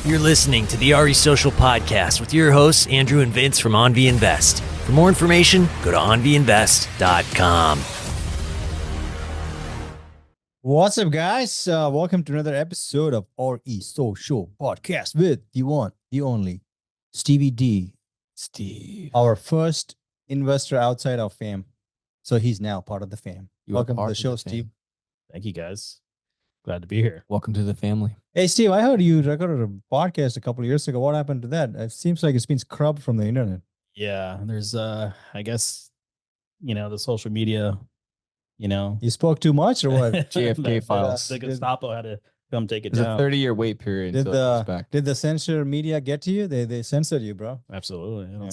You're listening to the RE Social Podcast with your hosts, Andrew and Vince from AnVi Invest. For more information, go to AnViInvest.com. What's up, guys? Welcome to another episode of RE Social Podcast with the one, the only, Stevie D. Steve. Our first investor outside of fam. So he's now part of the fam. Welcome to the show, Steve. Thank you, guys. Glad to be here. Welcome to the family. Hey, Steve, I heard you recorded a podcast a couple of years ago. What happened to that? It seems like it's been scrubbed from the internet. Yeah, there's I guess, the social media, You spoke too much or what? JFK files. The Gestapo had to come take it There's down. a 30-year wait period. Did until it's back. the censor media get to you? They censored you, bro. Absolutely. Yeah.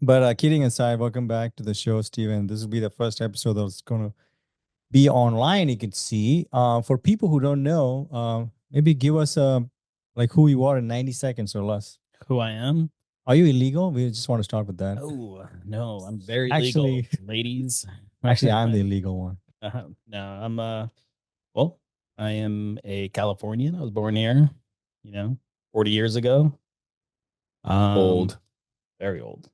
But kidding aside, welcome back to the show, Steven. This will be the first episode that's going to be online. You can see. For people who don't know, maybe give us who you are in 90 seconds or less. Who I am? Are you illegal? We just want to start with that. Oh, no, I'm very Actually- legal, ladies. Actually, I'm the illegal one. No, I'm I am a Californian. I was born here, 40 years ago. Old. Very old.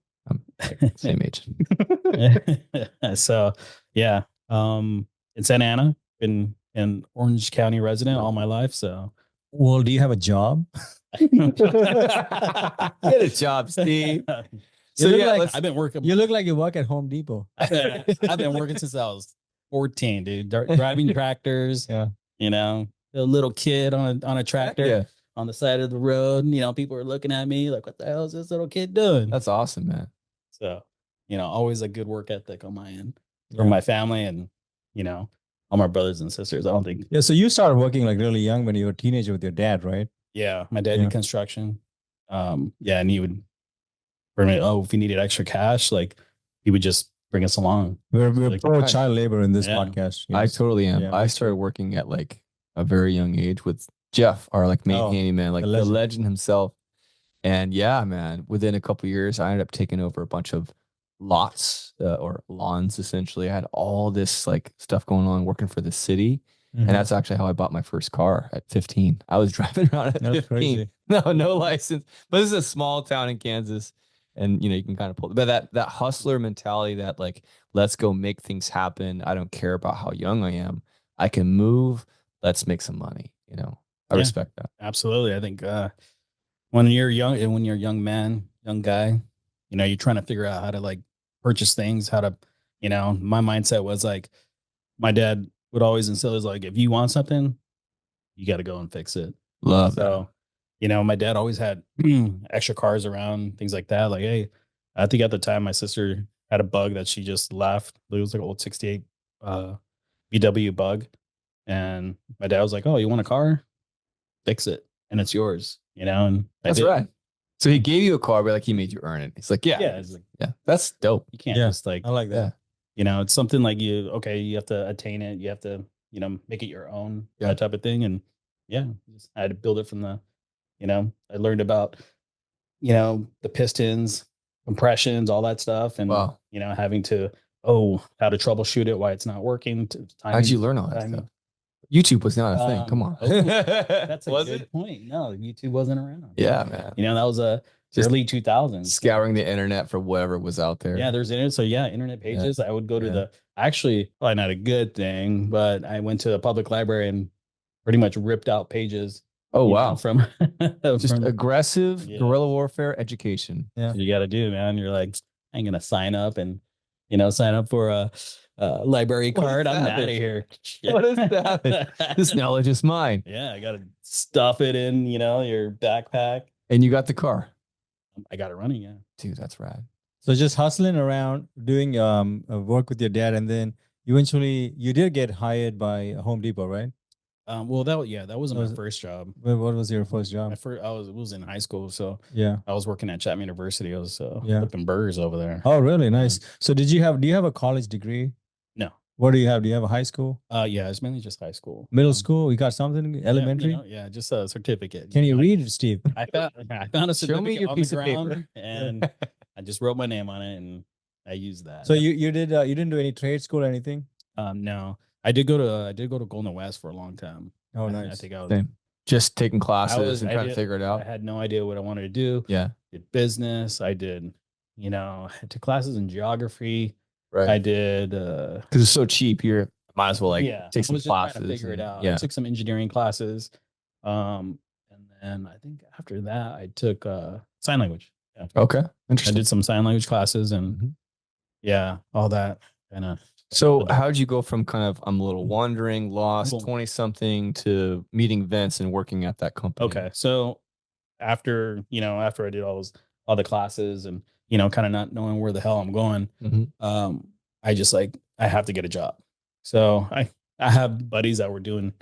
Same age. So, yeah. In Santa Ana, been an Orange County resident all my life. So, Well, do you have a job? Get a job, Steve. So So yeah, yeah, I've been working. You look like you work at Home Depot. I've been working since I was 14, dude. Driving tractors. Yeah. A little kid on a tractor Yeah, on the side of the road. People were looking at me like, "What the hell is this little kid doing?" that's awesome, man. So, always a good work ethic on my end Yeah. for my family and all my brothers and sisters. I don't think. Yeah, so you started working like really young when you were a teenager with your dad, right? Yeah, my dad Yeah. did construction. And he would bring me. Oh, if he needed extra cash, like he would just bring us along. We're Like- pro child labor in this Yeah. podcast. I yes. totally am. Yeah, I me started working at a very young age with Jeff, our main Oh, handyman, the the legend. legend himself. And yeah, man, within a couple of years, I ended up taking over a bunch of lots or lawns. Essentially, I had all this stuff going on, working for the city. Mhm. And that's actually how I bought my first car at 15. I was driving around at That's 15. crazy. No license. But this is a small town in Kansas. And you can kind of pull, but that hustler mentality, that let's go make things happen. I don't care about how young I am. I can move. Let's make some money. I Yeah. respect that. Absolutely. I think when you're young and when you're a young man, young guy, you're trying to figure out how to purchase things, how to, my mindset was my dad would always instill is if you want something, you got to go and fix it. Love that. So, my dad always had extra cars around, things like that. Hey, I think at the time my sister had a Bug that she just left. It was old 68 VW Bug. And my dad was like, "Oh, you want a car? Fix it. And it's yours." And That's right. So he gave you a car, but he made you earn it. He's like, yeah, Yeah. It's like, yeah, that's dope. you can't Yeah. just I like that. it's something you have to attain it. You have to, make it your own, Yeah. that type of thing. And yeah, I had to build it from I learned about, the pistons, compressions, all that stuff. And, Wow. having to, how to troubleshoot it, why it's not working. How'd you learn all that stuff? YouTube was not a thing. Come on. That's a Was good it? point. No, YouTube wasn't around. Yeah, man. That was Just early 2000s. Scouring the internet for whatever was out there. Yeah, there's internet. So yeah, internet pages. I would go to Yeah. actually, probably not a good thing, but I went to the public library and pretty much ripped out pages. Oh, you know, wow. from Just from- aggressive Yeah. guerrilla warfare education. Yeah. you got to do, man. You're like, I ain't gonna sign up and sign up for a library What is card. I'm that? out of here. What is that? This knowledge is mine. Yeah, I gotta stuff it in, your backpack. And you got the car. I got it running. Yeah. Dude, that's rad. So just hustling around, doing work with your dad, and then eventually you did get hired by Home Depot, right? Well, that wasn't Was my it- first job. What was your first job? It was in high school, so Yeah. I was working at Chapman University. I was Yeah. flipping burgers over there. Oh, really? Nice. So do you have a college degree? No. What do you have? Do you have a high school? Yeah, it's mainly just high school. Middle school? You got something? Yeah, Elementary? just a certificate. Can you know, read, Steve? I found a Show me certificate your on piece the of paper. ground, and I just wrote my name on it, and I used that. So you didn't do any trade school or anything? no, I did go to Golden West for a long time. Oh, I nice. think I was Same. Just taking I classes and trying to figure it I out. had no idea what I wanted to do. Yeah. Did business. I did, I took classes in geography. I Right. did, Because it's so cheap here. Might as well like yeah, take I some was just trying to classes. figure it and- out. I Yeah. took some engineering classes. And then I think after that I took sign language. Yeah. Okay. I Interesting. did some sign language classes and Mhm. yeah, all that kind of. So how'd you go from kind of I'm a little Mm. wandering, lost, Well- 20 something to meeting Vince and working at that company? Okay. So after I did all the classes and, kind of not knowing where the hell I'm going, Mhm. I just like, I have to get a job. So I have buddies that were doing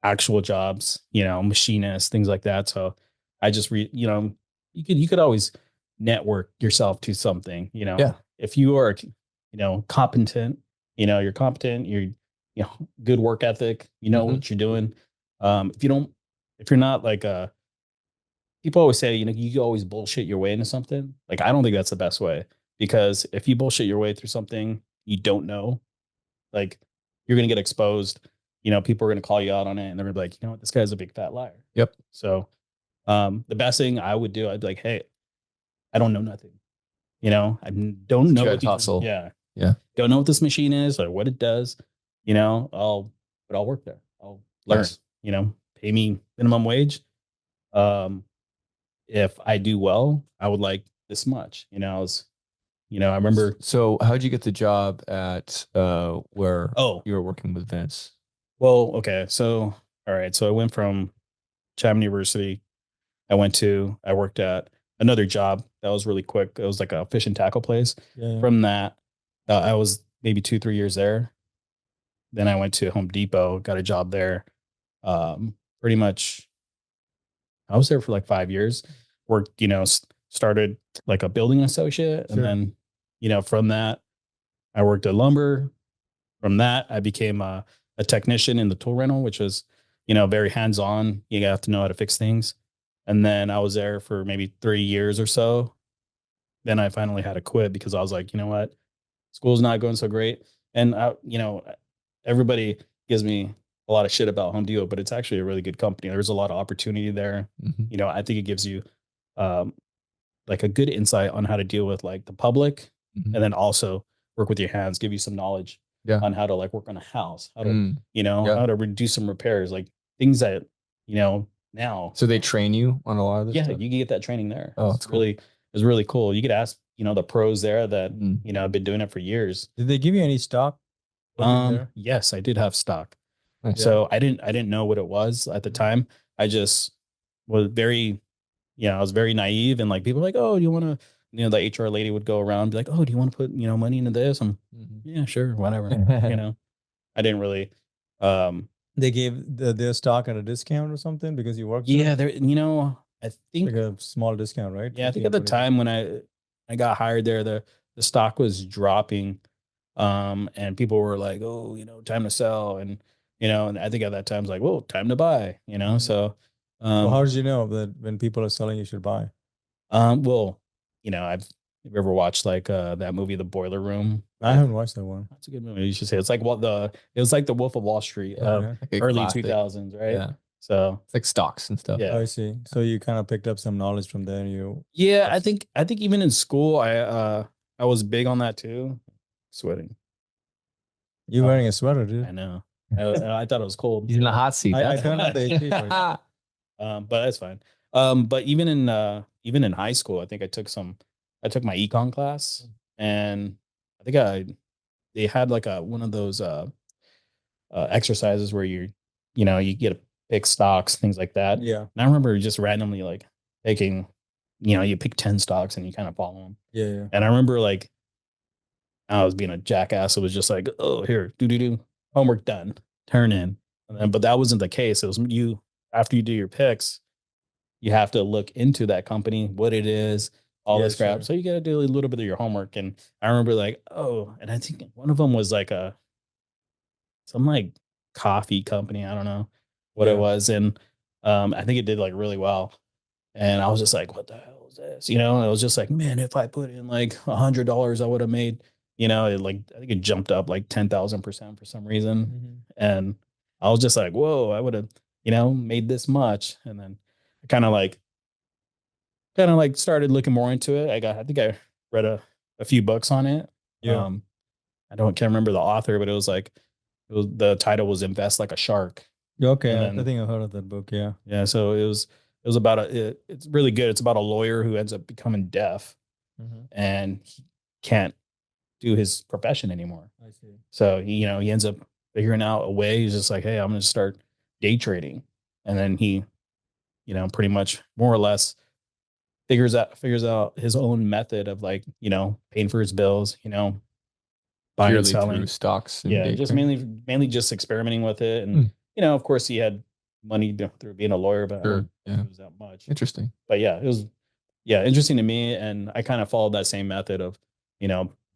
actual jobs, machinists, things like that. So I just you could always network yourself to something, Yeah. if you are, competent, you're competent, good work ethic, Mhm. what you're doing. If you're not like people always say, you always bullshit your way into something. Like, I don't think that's the best way, because if you bullshit your way through something you don't know, like, you're going to get exposed. People are going to call you out on it and they're going to be like, what, this guy's a big fat liar. Yep. So, the best thing I would do, I'd be like, hey, I don't know nothing. I don't know Try what to hustle. Yeah. Yeah. Don't know what this machine is or what it does. I'll work there. I'll learn, Nice. Pay me minimum wage. If I do well, I would like this much. I remember. So how'd you get the job at where Oh, you were working with Vince? well, okay. So, all right. So I went from Chapman University. I worked at another job that was really quick. It was like a fish and tackle place. Yeah. From that, I was maybe 2-3 years there. Then I went to Home Depot, got a job there. Pretty much, I was there for like 5 years. Worked, started like a building associate, Sure. and then, from that, I worked at lumber. From that, I became a technician in the tool rental, which was, very hands-on. You have to know how to fix things. And then I was there for maybe 3 years or so. Then I finally had to quit because I was like, you know what? School's not going so great. And everybody gives me a lot of shit about Home Depot, but it's actually a really good company. There's a lot of opportunity there. Mhm. I think it gives you like a good insight on how to deal with like the public, Mhm. and then also work with your hands, give you some knowledge Yeah. on how to like work on a house, how to, Mm. Yeah. how to do some repairs, like things that, now. So they train you on a lot of this Yeah, stuff? you can get that training there. Oh, It's that's cool. it's really cool. You could ask, the pros there that, Mm. have been doing it for years. Did they give you any stock? working there? Yes, I did have stock. Nice. So I didn't know what it was at the time. I just was very, I was very naive, and like people were like, oh, do you want to, the HR lady would go around and be like, oh, do you want to put, money into this? I'm, Mhm. yeah, sure, whatever. I didn't really, They gave their stock at a discount or something because you worked yeah, there? there, I think, Like a small discount, right? yeah, I think 15, at the 20. time when I got hired there, the stock was dropping, and people were like, oh, time to sell, and and I think at that time I was like, whoa, time to buy, Mhm. so, Well, how did you know that when people are selling, you should buy? well, have you ever watched like that movie, The Boiler Room? I haven't watched that one. That's a good movie. You should say it's like it was like The Wolf of Wall Street, Okay. Like a early classic. 2000s, right? Yeah. So It's like stocks and stuff. yeah, I see. So you kind of picked up some knowledge from there. And you yeah. I think even in school, I was big on that too. Sweating. you wearing a sweater, dude. I know. I thought it was cold. He's in the hot seat. I That's turned on the AC for you. But that's fine. But even in high school, I think I took my econ class, and I think they had like one of those exercises where you get to pick stocks, things like that. Yeah. And I remember just randomly like picking, you pick 10 stocks and you kind of follow them. Yeah. Yeah. And I remember like I was being a jackass. It was just like, oh, here, do homework done, turn in. And then, but that wasn't the case. It was after you do your picks, you have to look into that company, what it is, all Yeah, this crap. sure. So you got to do a little bit of your homework. And I remember like, oh, and I think one of them was like some like coffee company. I don't know what Yeah. it was. And I think it did like really well. And I was just like, what the hell is this? And I was just like, man, if I put in like $100, I would have made, it like, I think it jumped up like 10,000% for some reason. Mhm. And I was just like, whoa, I would have, made this much. And then I kind of like started looking more into it. I think I read a few books on it. Yeah. Can't remember the author, but the title was Invest Like a Shark. Okay. And I then- think I heard of that book. Yeah. Yeah. So it was about it's really good. It's about a lawyer who ends up becoming deaf and he can't do his profession anymore. I see. So he ends up figuring out a way. He's just like, hey, I'm going to start day trading. And then he, pretty much more or less figures out his own method of like, paying for his bills, buying Purely and selling through stocks. And yeah, day just trading. mainly just experimenting with it. And, of course he had money through being a lawyer, but I Sure, don't think yeah. it was that much. Interesting. But yeah, it was interesting to me. And I kind of followed that same method of,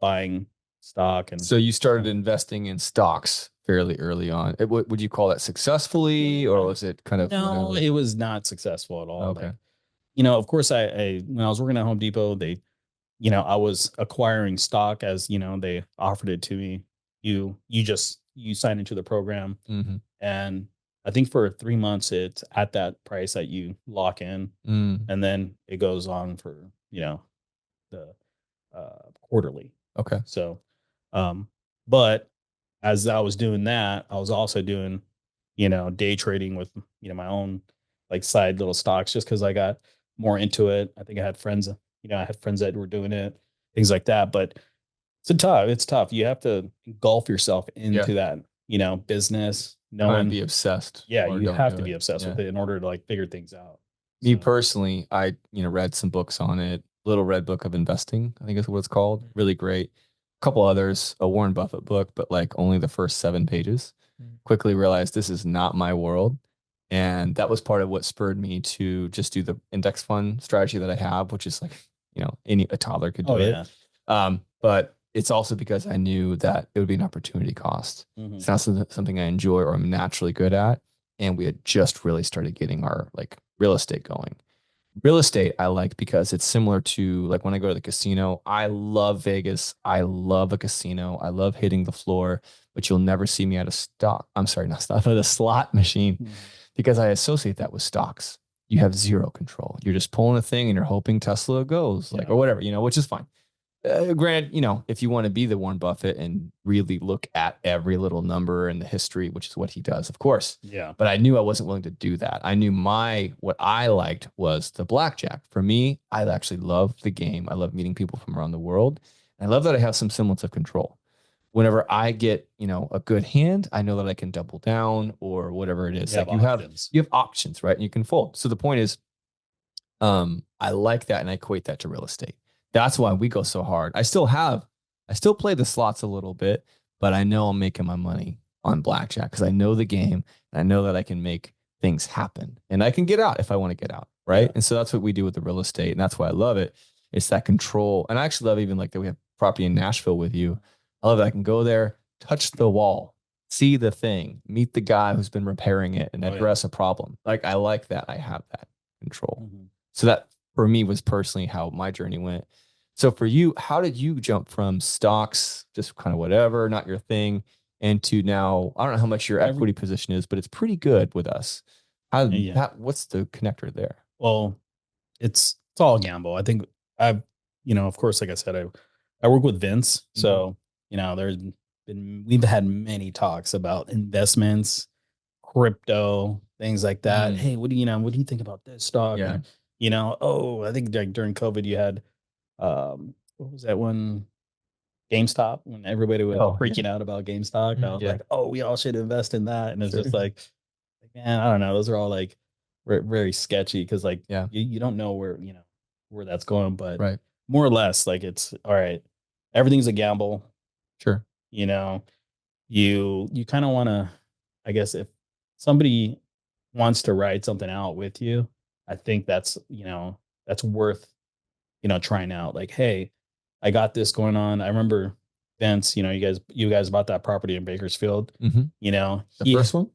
buying stock. And So you started investing in stocks fairly early on. Would you call that successfully, or was it kind of no, whatever? it was not successful at all. Okay. Like, of course I when I was working at Home Depot, they, I was acquiring stock as, they offered it to me. You sign into the program. Mhm. And I think for 3 months, it's at that price that you lock in. And then it goes on for, the quarterly. Okay. So, but as I was doing that, I was also doing, day trading with, my own like side little stocks just because I got more into it. I think I had friends, that were doing it, things like that. But it's tough. You have to engulf yourself into that, business. Kind of be obsessed. Yeah, or you don't have do to be it. obsessed Yeah. with it in order to like figure things out. Me So, personally, I read some books on it. Little Red Book of Investing, I think is what it's called. Really great. A couple others, a Warren Buffett book, but like only the first 7 pages. Quickly realized this is not my world. And that was part of what spurred me to just do the index fund strategy that I have, which is like, a toddler could do it. But it's also because I knew that it would be an opportunity cost. Mhm. It's not something I enjoy or I'm naturally good at. And we had just really started getting our like real estate going. Real estate I like because it's similar to like when I go to the casino. I love Vegas. I love a casino. I love hitting the floor, but you'll never see me at a stock. I'm sorry, not stock, but a slot machine because I associate that with stocks. You have zero control. You're just pulling a thing and you're hoping Tesla goes like or whatever, which is fine. Granted, if you want to be the Warren Buffett and really look at every little number in the history, which is what he does, of course. Yeah. But I knew I wasn't willing to do that. I knew what I liked was the blackjack. For me, I actually love the game. I love meeting people from around the world. And I love that I have some semblance of control. Whenever I get, a good hand, I know that I can double down or whatever it is. You Like have you have options, right? And you can fold. So the point is, I like that and I equate that to real estate. That's why we go so hard. I still play the slots a little bit, but I know I'm making my money on blackjack because I know the game and I know that I can make things happen and I can get out if I want to get out. Right. Yeah. And so that's what we do with the real estate. And that's why I love it. It's that control. And I actually love even like that we have property in Nashville with you. I love that I can go there, touch the wall, see the thing, meet the guy who's been repairing it and address a problem. Like I like that. I have that control. So that for me was personally how my journey went. So for you, how did you jump from stocks, just kind of whatever, not your thing, into now, I don't know how much your equity position is, but it's pretty good with us. What's the connector there? Well, it's all a gamble. I think of course, like I said, I work with Vince. So, we've had many talks about investments, crypto, things like that. Hey, what do you think about this stock? Yeah. And, I think like during COVID you had, what was that one? GameStop, when everybody was freaking out about GameStop. I was like, we all should invest in that. And it's just like, man, I don't know. Those are all like very sketchy because like you don't know where that's going. But more or less, like it's all right. Everything's a gamble. Sure. You kind of want to, I guess if somebody wants to write something out with you, I think that's worth, trying out. Like, hey, I got this going on. I remember Vince, you guys bought that property in Bakersfield. The first one?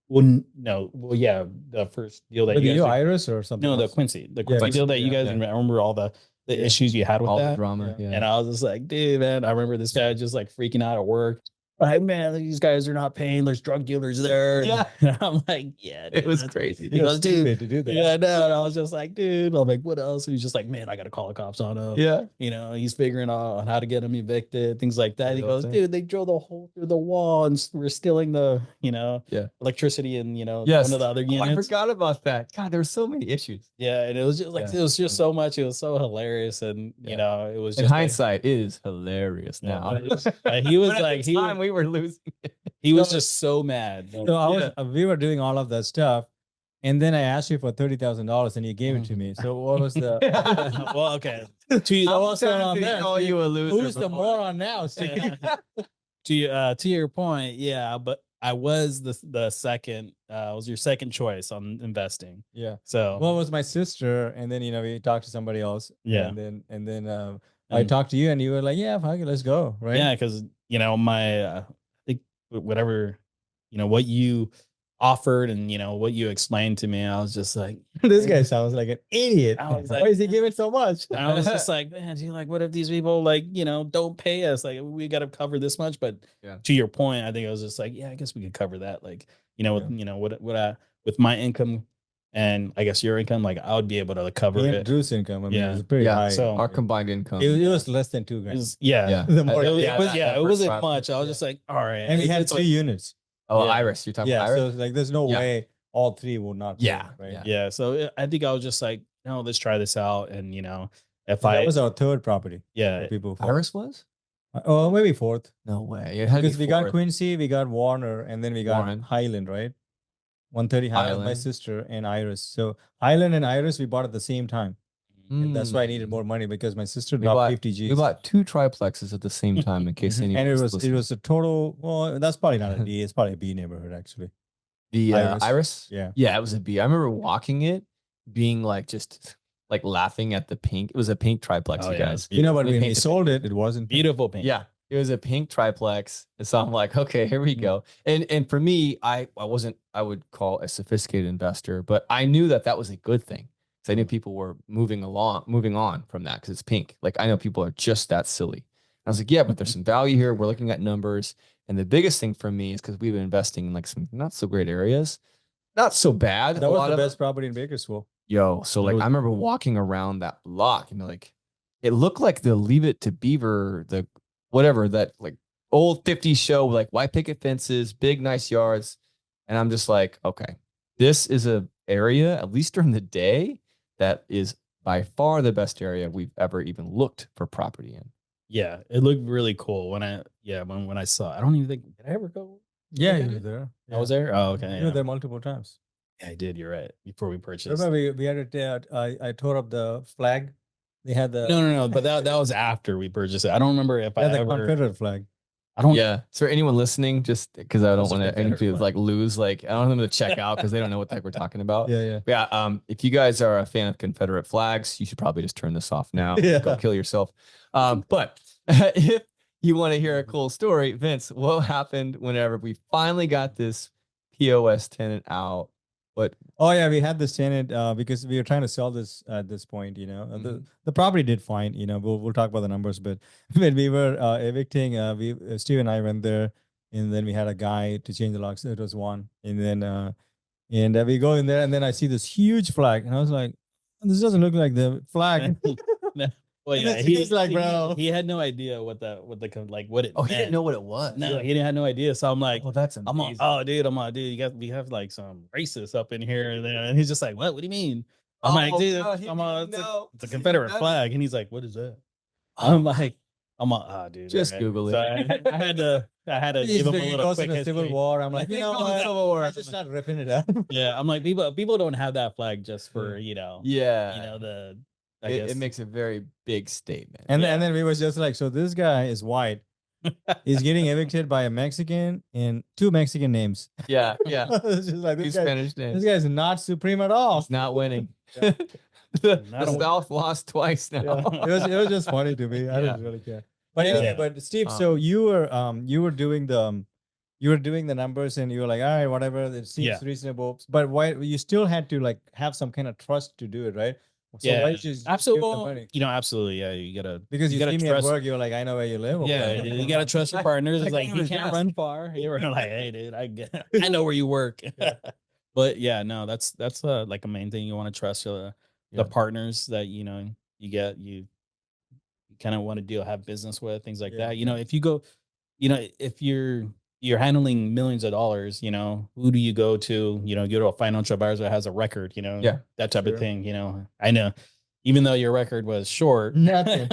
Well, no. Well, yeah, the first deal that you guys Iris or something. No, the Quincy deal that you guys. I remember all the issues you had with all that the drama. And I was just like, dude, man, I remember this guy just like freaking out at work. like, man, these guys are not paying. There's drug dealers there. Yeah. And I'm like, yeah, It was that's crazy. He goes, dude, to do that. yeah, no. And I was just like, dude, I'm like, what else? And he's just like, man, I got to call the cops on him. Yeah. You know, he's figuring out how to get him evicted, things like that. He Real goes, thing. dude, they drilled a hole through the wall and we're stealing the, Yeah. electricity and, Yes. one of the other Oh, I units. forgot about that. God, there were so many issues. Yeah. And it was just like, Yeah. it was just so much. It was so hilarious. And, it was In just like, hindsight, it is hilarious yeah, now. but he was But at like, the time we were losing. he was just so mad. So we were doing all of that stuff, and then I asked you for $30,000, and you gave it to me. So what was the? Well, okay. What's going on there? Call you a loser. Who's the before. moron now, Steve? To your point, yeah, but I was the second. Was your second choice on investing. Yeah. So Well, it was my sister, and then we talked to somebody else. Yeah. And then I talked to you, and you were like, "Yeah, fuck it, let's go." Right? yeah, because my I think whatever what you offered and what you explained to me, I was just like, This guy sounds like an idiot. I was like- Why is he giving so much? I was just like, man, what if these people don't pay us? Like we got to cover this much. But Yeah. to your point, I think I was just like, yeah, I guess we could cover that. Like, with my income and I guess your income, like I would be able to cover And it. Drew's income, I mean, Yeah. it's pretty Yeah, high. so Our combined income. it was less than $2 It grand. was, yeah. The more- It Yeah, was, that it first wasn't round. much. I was just like, all right. And we had It's 3 units. Oh, Yeah. Iris. You're talking Yeah, about so Iris? it's like there's no Yeah. way all 3 would not. pay, Yeah, right. yeah. yeah. So I think I was just like, no, let's try this out. And if That was our 3rd property. yeah, For people. Iris was? Oh, maybe 4th. No way. It had to be Because we got fourth. Quincy, we got Warner, and then we got Warren. Highland, right? 130 Highland, my Highland. sister, and Iris. So Highland and Iris, we bought at the same time. And that's why I needed Mm. more money because my sister We dropped bought, 50 G's. we bought 2 triplexes at the same time in case anyone and it was was a total. Well, that's probably not a D. It's probably a B neighborhood actually. the Iris. Iris. Yeah. Yeah, it was a B. I remember walking it, being like just like laughing at the pink. It was a pink triplex, Oh, you yeah, guys. it's You know, but We when we painted sold it, it wasn't. beautiful pink. Yeah, it was a pink triplex, and so I'm like, okay, here we go. And for me, I wasn't I would call a sophisticated investor, but I knew that was a good thing. So I knew people were moving on from that because it's pink. Like I know people are just that silly. I was like, yeah, but there's some value here. We're looking at numbers, and the biggest thing for me is because we've been investing in like some not so great areas, not so bad. That a was lot the of best property in Bakersfield. Yo, so like I remember walking around that block and like it looked like the Leave It to Beaver, the whatever that like old 50s show, like white picket fences, big nice yards. And I'm just like, okay, this is a area, at least during the day, that is by far the best area we've ever even looked for property in. Yeah, it looked really cool when I saw it. I don't even think did I ever go? Yeah, Look at you were it? there. I was there. Oh, okay. You were there multiple times. Yeah, I did. You're right. Before we purchased. Remember we had it. I tore up the flag. They had the No. But that was after we purchased it. I don't remember if they I had the ever. Confederate flag. I don't. Yeah. So anyone listening, just because I don't Those are want Confederate anyone to flags. like lose, like I don't want them to check out because they don't know what the heck we're talking about. Yeah. Yeah. If you guys are a fan of Confederate flags, you should probably just turn this off now. Yeah. Go kill yourself. But if you want to hear a cool story, Vince, what happened whenever we finally got this POS tenant out? What? Oh yeah, we had this tenant because we were trying to sell this at this point. The property did fine. We'll talk about the numbers, but when we were evicting, Steve and I went there, and then we had a guy to change the locks. It was one, and then we go in there, and then I see this huge flag, and I was like, "This doesn't look like the flag." Well, And yeah, it's- he's like, bro. he had no idea what it. Oh, he didn't know what it was. No, he didn't have no idea. So I'm like, Oh, that's I'm amazing. on, dude, we have like some racists up in here and there. And he's just like, what do you mean? I'm like, Oh, dude, no, he I'm on, didn't know. it's a Confederate flag. And he's like, what is that? I'm like, dude. Just okay. Google it. So I had to He's give him a he little goes quick in a civil history. war. I'm like, He you know goes in what? Civil War. I just start ripping it up. Yeah, I'm like, people don't have that flag just for, Yeah. I guess It makes a very big statement. And Yeah. then we was just like, so this guy is white. He's getting evicted by a Mexican and 2 Mexican names. yeah. It's just like Two this guy. Spanish This names. guy's not supreme at all. He's not winning. Yeah. the I don't- South lost twice now. Yeah. It was just funny to me. I Yeah. didn't really care. But Yeah. anyway, but Steve, so you were doing the numbers and you were like, all right, whatever, it seems Yeah. reasonable. But why you still had to like have some kind of trust to do it, right? So Yeah. why did you just give them Absolutely. money? Absolutely. Yeah. You gotta, Because you gotta see me trust. at work, you're like, I know where you live. Yeah, Okay. you gotta trust your partners. It's I like can't you even can't guess. run far. You're like, hey, dude, I know where you work. But yeah, no, that's like a main thing. You want to trust Yeah. the partners that you kind of want to have business with, things like Yeah. that. If you go, if you're handling millions of dollars, who do you go to? Go to a financial advisor that has a record, Yeah. that type Sure. of thing. I know, even though your record was short, Nothing.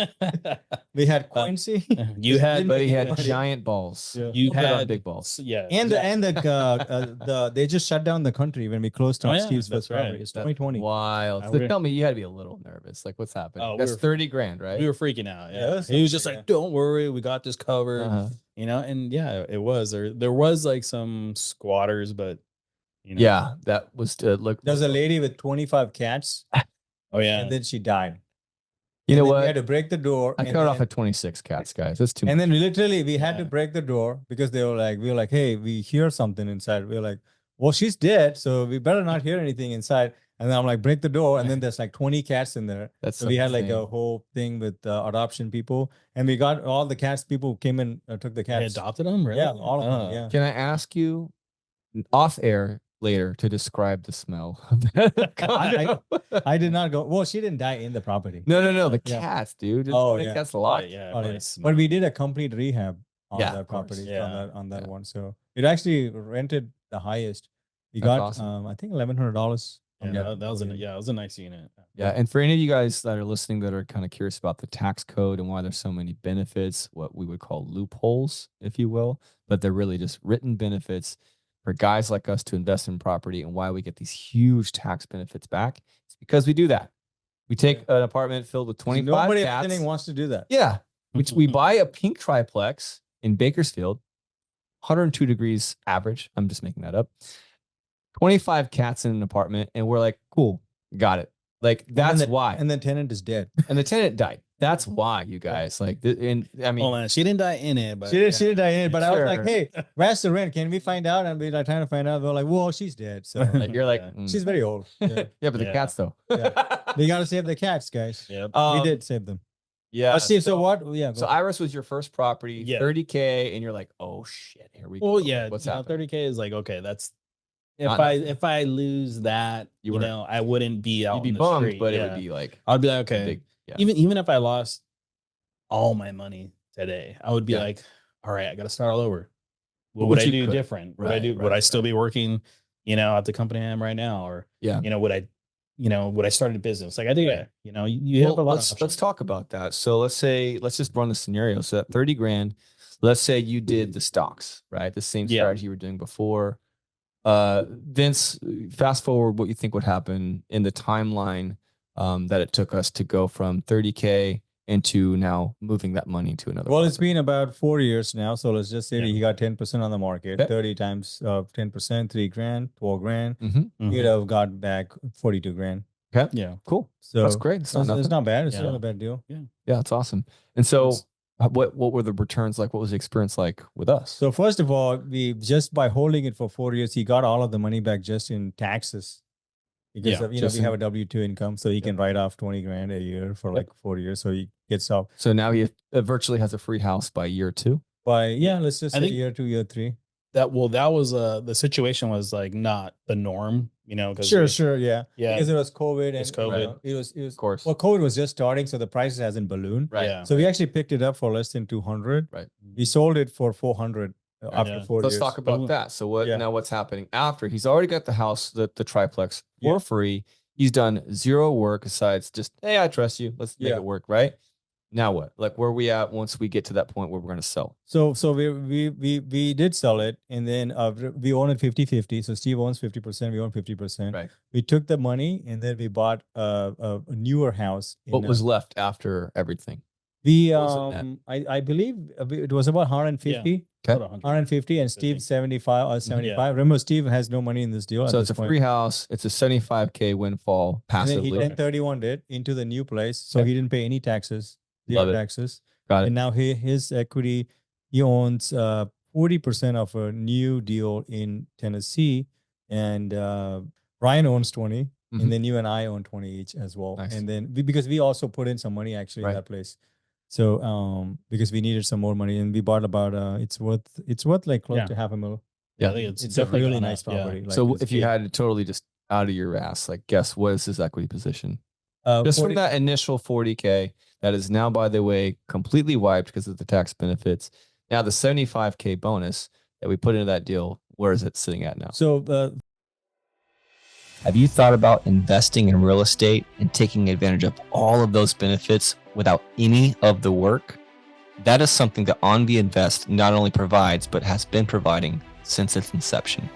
We had Quincy. you had, But he had Money. giant balls. Yeah. you Put on had big balls. yeah, And exactly. the they just shut down the country when we closed Oh, down yeah, Steve's that's first right. property. It's That's 2020. wild. I So re- tell me, you had to be a little nervous. Like, what's happening? Oh, we That's were- 30 grand, right? we were freaking out. Yeah, Yeah, that's he was just something, like, "Don't worry, we got this covered." Uh-huh. And yeah, it was there was like some squatters, but Yeah, that was look. There's a lady with 25 cats, oh yeah, and then she died. You know And then what? We had to break the door. I and cut off then- at 26 cats, guys. That's too much. And then literally we had to Yeah. break the door because we were like, hey, we hear something inside. We were like, well, she's dead, so we better not hear anything inside. And then I'm like, break the door. And then there's like 20 cats in there. That's So we had like insane. a whole thing with adoption people. And we got all the cats, people who came in, took the they cats. adopted them, really? Yeah, all of them. Oh. Yeah. Can I ask you off air later to describe the smell of that condo? I did not go. Well, she didn't die in the property. No. The Yeah. cats, dude. It's Oh, like yeah. that's a Oh, lot. yeah, Oh, probably yeah. smell. But we did a complete rehab on Yeah, that of course. property, Yeah. on that Yeah. one. So it actually rented the highest. We That's got, awesome. I think $1,100. Yeah, that was it was a nice unit. Yeah, and for any of you guys that are listening that are kind of curious about the tax code and why there's so many benefits, what we would call loopholes, if you will, but they're really just written benefits for guys like us to invest in property, and why we get these huge tax benefits back. It's because we do that. We take an apartment filled with 25 Nobody cats. listening wants to do that. Yeah, we buy a pink triplex in Bakersfield, 102 degrees average. I'm just making that up. 25 cats in an apartment, and we're like, cool, got it. Like that's why. And the tenant is dead. And the tenant died. That's why, you guys. Like, and I mean, Oh man, she didn't die in it, but She didn't die in it, but I was like, Sure. hey, where's the rent? Can we find out? And we like trying to find out. They're like, well, she's dead. So like, you're like, Yeah. mm. she's very old. Yeah. yeah, but the Yeah. cats though. We got to save the cats, guys. Yep. We did save them. Yeah. Steve, so what? Yeah. So Iris was your first property, Yeah. 30K, and you're like, oh shit, here we go. Well, yeah, What's you know, happening? 30K is like, okay, that's Not if I lose that, You you, were- know, I wouldn't be out You'd be on the bummed, street. but it Yeah. would be like I'd be like, okay, big. Yeah. even if I lost all my money today, I would be Yeah. like, all right, I got to start all over. What But would I you do could. different? Would I Right, do? right, Would I right. still be working, at the company I am right now, or Yeah. would I start a business? Like I think, you have a lot. Let's talk about that. So let's just run the scenario. So at 30 grand, let's say you did the stocks, right? The same Yeah. strategy you were doing before. Vince, fast forward what you think would happen in the timeline that it took us to go from 30K into now moving that money to another. Well, it's property. been about 4 years now. So let's just say Yeah. he got 10% on the market, Okay. 30 times 10%, 3 grand, 12 grand. Mhm. Mhm. You'd have got back 42 grand. Yeah. Cool. So That's great. It's not it's nothing. not bad. It's Yeah. not a bad deal. Yeah, it's awesome. And so, It's- what were the returns like? What was the experience like with us? So first of all, we just by holding it for 4 years, he got all of the money back just in taxes. Because Yeah, of, just we in- have a W-2 income, so he can write off 20 grand a year for like 4 years. So he gets off So now he virtually has a free house by year 2. by let's just I say think- year 2, year 3. That was the situation was like not the norm, 'cause Sure, yeah. yeah, Because it was COVID and It's COVID. it was Of course. well, COVID was just starting, so the prices hasn't ballooned. Right. Yeah. So we actually picked it up for less than 200. Right. We sold it for 400 after Yeah. 4 Let's years. talk about Oh. that. So Yeah. what's happening after he's already got the house, the triplex for Yeah. free. He's done zero work besides just, hey, I trust you. Let's make Yeah. it work. Right. Now what? Like, where are we at once we get to that point where we're going to sell? So we did sell it, and then we own it 50-50. So Steve owns 50%, we own 50%. Right. We took the money, and then we bought a newer house. What was left after everything? we what was it I believe it was about 150. Okay. About 100. 150 and Steve 75 or 75. Remember, Steve has no money in this deal. So at it's a this point. free house. It's a 75K windfall And then he passively. 1031 it into the new place, so Okay. he didn't pay any taxes, Love zero it. taxes. Got it. And now his equity, he owns 40% of a new deal in Tennessee, and Ryan owns 20. Mhm. and then you and I own 20 each as well. Nice. And then because we also put in some money actually in Right. that place. So because we needed some more money, and we bought about it's worth like close Yeah. to $500,000. Yeah, I think it's It's a definitely really gone nice up, yeah. property. Like, So it's if you big. had to totally just out of your ass, like guess what is his equity position? Just 40 from that initial 40K that is now, by the way, completely wiped because of the tax benefits. Now the 75K bonus that we put into that deal, where is it sitting at now? So Have you thought about investing in real estate and taking advantage of all of those benefits without any of the work? That is something that AnVi Invest not only provides, but has been providing since its inception.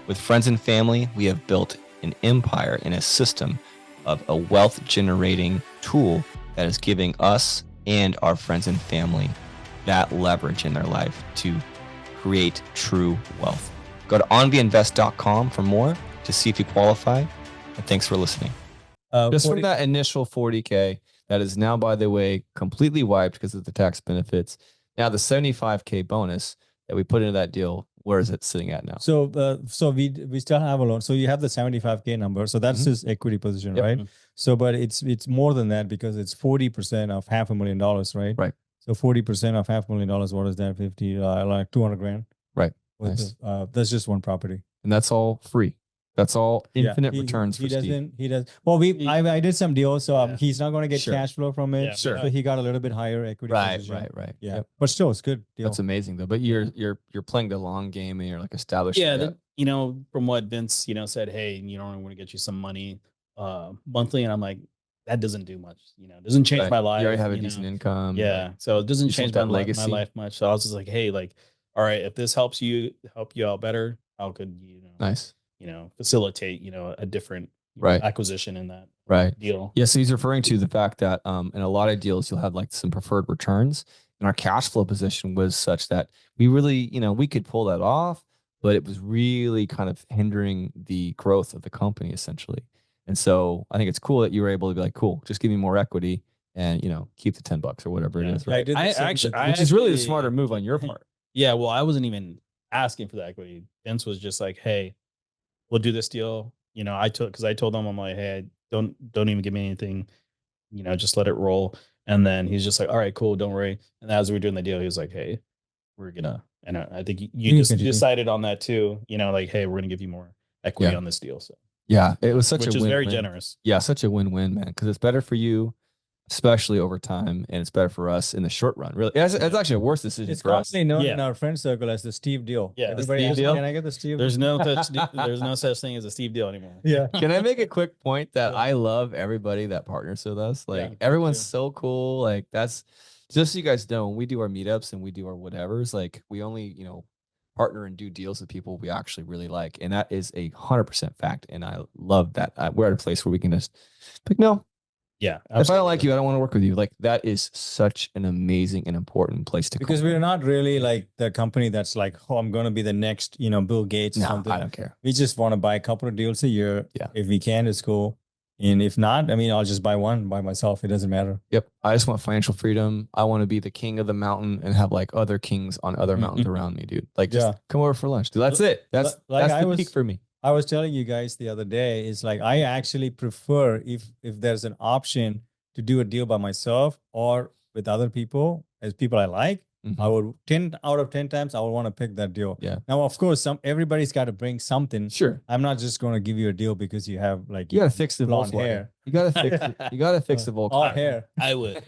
With friends and family, we have built an empire and a system of a wealth generating tool that is giving us and our friends and family that leverage in their life to create true wealth. Go to onviinvest.com for more to see if you qualify. And thanks for listening. Just 40 from that initial 40K that is now, by the way, completely wiped because of the tax benefits. Now the 75K bonus that we put into that deal, where is it sitting at now? So we still have a loan. So you have the 75K number. So that's Mhm. his equity position, Yep. right? So but it's more than that because it's 40% of $500,000, right? Right. So 40% of $500,000, what is that? 50 like 200 grand. Right. With Nice. that's just one property. And that's all free. That's all Yeah, infinite he- returns he for Steve. doesn't. He does. Well, I did some deals, so Yeah. he's not going to get Sure. cash flow from it. Yeah, Sure. So he got a little bit higher equity position. Right. Yeah, Yep. but still, it's good deal. That's amazing though. But you're playing the long game and you're like establishing. Yeah, that. from what Vince, said, hey, I want to get you some money monthly. And I'm like, that doesn't do much, doesn't change Right. my life. You already have a you decent know. income. Yeah. like, So it doesn't you just change want my that legacy. life much. So I was just like, hey, like, all right, if this help you out better, how could nice. facilitate, a different Right. acquisition in that Right. deal. Yeah, so he's referring to the fact that in a lot of deals you'll have like some preferred returns, and our cash flow position was such that we really, we could pull that off, but it was really kind of hindering the growth of the company essentially. And so I think it's cool that you were able to be like, cool, just give me more equity and keep the $10 or whatever Yeah. it is, Yeah, I right? did the I same actually, with- Which is really the actually- smarter move on your part. Yeah, well, I wasn't even asking for the equity. Vince was just like, "Hey, we'll do this deal." I told him, I'm like, "Hey, don't even give me anything. Just let it roll." And then he's just like, "All right, cool, don't worry." And as we were doing the deal, he was like, "Hey, we're gonna," and I think you just continue. decided on that too. Like, "Hey, we're gonna give you more equity Yeah. on this deal." So, Yeah, it was such which a is very win-win. generous. Yeah, such a win-win, man, because it's better for you, especially over time, and it's better for us in the short run. Really, it's actually a worse decision It's for us. commonly known Yeah. in our friend circle as the Steve deal. Yeah, the Everybody Steve asks, deal? can I get the Steve? There's no such thing as a Steve deal anymore. Yeah. Can I make a quick point that Yeah. I love everybody that partners with us? Like Yeah, me everyone's too. so cool. Like that's just so you guys know, when we do our meetups and we do our whatevers, like we only, partner and do deals with people we actually really like. And that is 100% fact. And I love that. We're at a place where we can just like, no, Yeah, if I don't like you, I don't want to work with you. Like that is such an amazing and important place to Because come. we're not really like the company that's like, oh, I'm going to be the next, Bill Gates or No, something. I don't care. We just want to buy a couple of deals a year. Yeah. If we can, it's cool. And if not, I'll just buy one by myself. It doesn't matter. Yep. I just want financial freedom. I want to be the king of the mountain and have like other kings on other mountains around me, dude. Like just come over for lunch. Dude, that's it. That's the peak for me. I was telling you guys the other day, it's like I actually prefer if there's an option to do a deal by myself or with other people as people I like. Mhm. I would 10 out of 10 times I would want to pick that deal. Yeah. Now, of course, everybody's got to bring something. Sure. I'm not just going to give you a deal because you have like You gotta fix the blonde Volkswagen. hair. You gotta fix you gotta fix the All Volkswagen. hair. I would.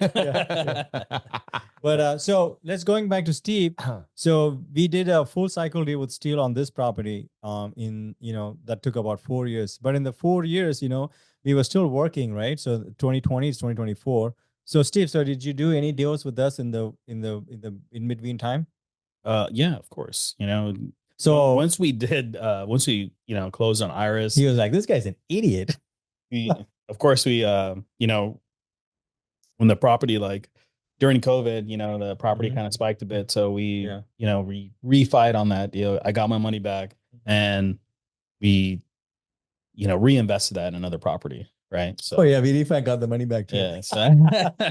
But so let's going back to Steve. So we did a full cycle deal with Steel on this property. That took about 4 years. But in the 4 years, we were still working, right? So 2020 is 2024. So Steve, did you do any deals with us in in between time? Yeah, of course. So once we closed on Iris, he was like, "This guy's an idiot." of course we when the property, like during COVID, the property Mhm. kind of spiked a bit. So we, Yeah. we refied on that deal. I got my money back and we, reinvested that in another property. right? So Oh yeah, we refi got the money back too. yeah, so,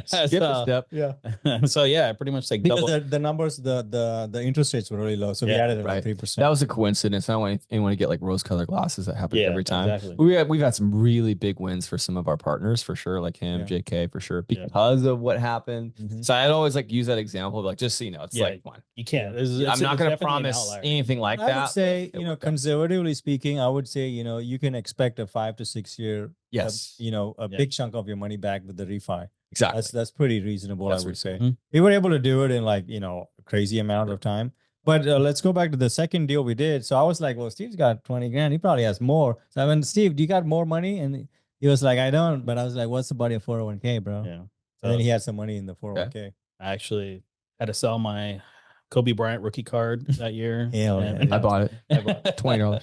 Skip a step. Yeah. so yeah, pretty much like Because double. the numbers, the interest rates were really low. So we Yeah, added about right. 3%. That was a coincidence. I don't want anyone to get like rose-colored glasses. That happens Yeah, every time. exactly. We've had some really big wins for some of our partners for sure, like him, Yeah. JK for sure, Yeah. because of what happened. Mhm. So I'd always like use that example, like just so you know, it's Yeah, like one. You can't. I'm not going to promise anything like I that. would say, It you know, worked out. conservatively speaking, I would say, you know, you can expect a 5 to 6 year, Yes. you know, a Yeah. big chunk of your money back with the refi. Exactly. That's pretty reasonable, That's I would say. reasonable. We were able to do it in like, you know, a crazy amount of time. But let's go back to the second deal we did. So I was like, well, Steve's got 20 grand. He probably has more. So I went, Steve, do you got more money? And he was like, I don't. But I was like, what's about your 401k, bro? Yeah. And then he had some money in the 401k. I actually had to sell my Kobe Bryant rookie card that year. Hell and yeah. I bought it. I bought $20.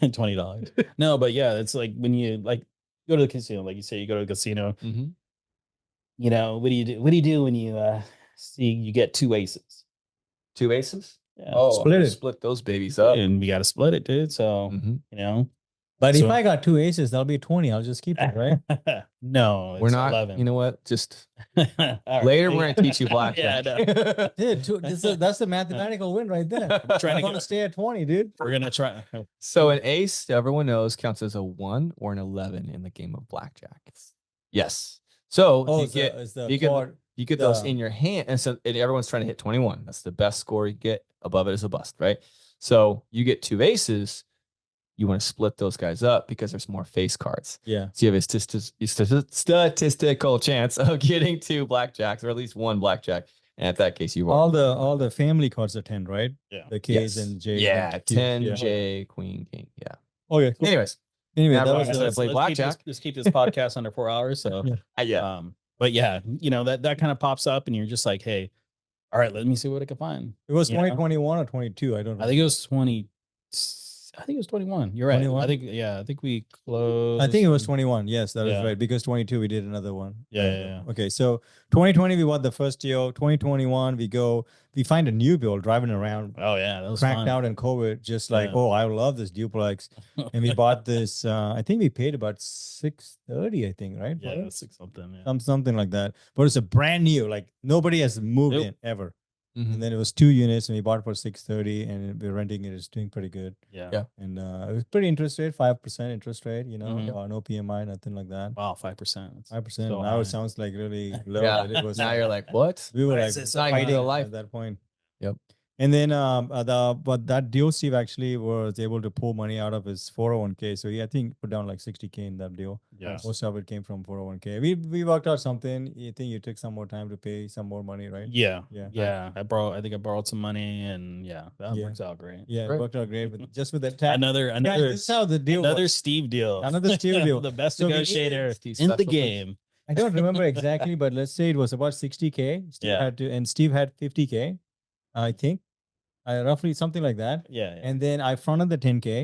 $20. No, but yeah, it's like when you like go to the casino, like you say, you go to the casino. Mm-hmm. You know, what do you do? What do you do when you see you get 2 aces? 2 aces? Yeah. Oh, Split it. split those babies up. And we got to split it, dude. So Mhm. you know, But So- if I got 2 aces, that'll be 20. I'll just keep it, right? no, We're it's not, 11. you know what? Just All right. later, we're going to teach you Yeah, I blackjack. know. Dude, that's the mathematical win right there. Trying I'm to going to stay at 20, dude. We're gonna try. So an ace, everyone knows, counts as a 1 or an 11 in the game of blackjack. Yes. So Oh, you get card. you get those the- in your hand, and so and everyone's trying to hit 21. That's the best score you get. Above it is a bust, right? So you get 2 aces. You want to split those guys up because there's more face cards. Yeah. So you have a statistical chance of getting 2 blackjacks, or at least 1 blackjack. And at that case, you All the family cards are 10, right? Yeah. The K's and J's. Yeah, and Q's, 10, yeah. J, Queen, King. Yeah. Okay. Cool. Anyways, Anyway, Now that we're was gonna the, let's play blackjack. Let's keep this podcast under 4 hours. So Yeah. but yeah, you know, that kind of pops up and you're just like, hey, all right, let me see what I can find. it was you know? 2021 or 22. I don't know. I think it was 20. I think it was 21. You're right. 21? I think we closed. I think it was 21. Yes, that is Yeah. right. Because 22, we did another one. Yeah. Okay. So 2020, we bought the first deal. 2021, we find a new build driving around, Oh yeah, that was cracked fun. out in COVID, just like, Yeah. oh, I love this duplex. And we bought this, I think we paid about 630, I think, right? Yeah, for it? that's like something. Yeah. Something like that. But it's a brand new, like nobody has moved Nope. in ever. Mhm. And then it was 2 units and we bought it for 630 and we're renting it. It's doing pretty good. Yeah. Yeah. And it was pretty interest rate, 5% interest rate, you know, Mhm. no PMI, nothing like that. Wow, 5%. 5%. so Now high. it sounds like really low. Yeah. But it was Now you're like, what? we were What like is this? Not even fighting real life. at that point. Yep. And then but that deal, Steve actually was able to pull money out of his 401k. So he, I think, put down like 60K in that deal. Yeah. Most of it came from 401k. We worked out something. You think you took some more time to pay some more money, right? Yeah. Yeah. Yeah. I think I borrowed some money and that Yeah. works out great. Yeah, it Right. worked out great. But just with that tax. Another Guys, this is how the deal another works. Steve deal. Another Steve deal. The best So we- negotiator Steve's in the special place. game. I don't remember exactly, but let's say it was about 60K. Steve Yeah. had to, and Steve had 50K, I think, roughly something like that. Yeah. And then I fronted the 10K,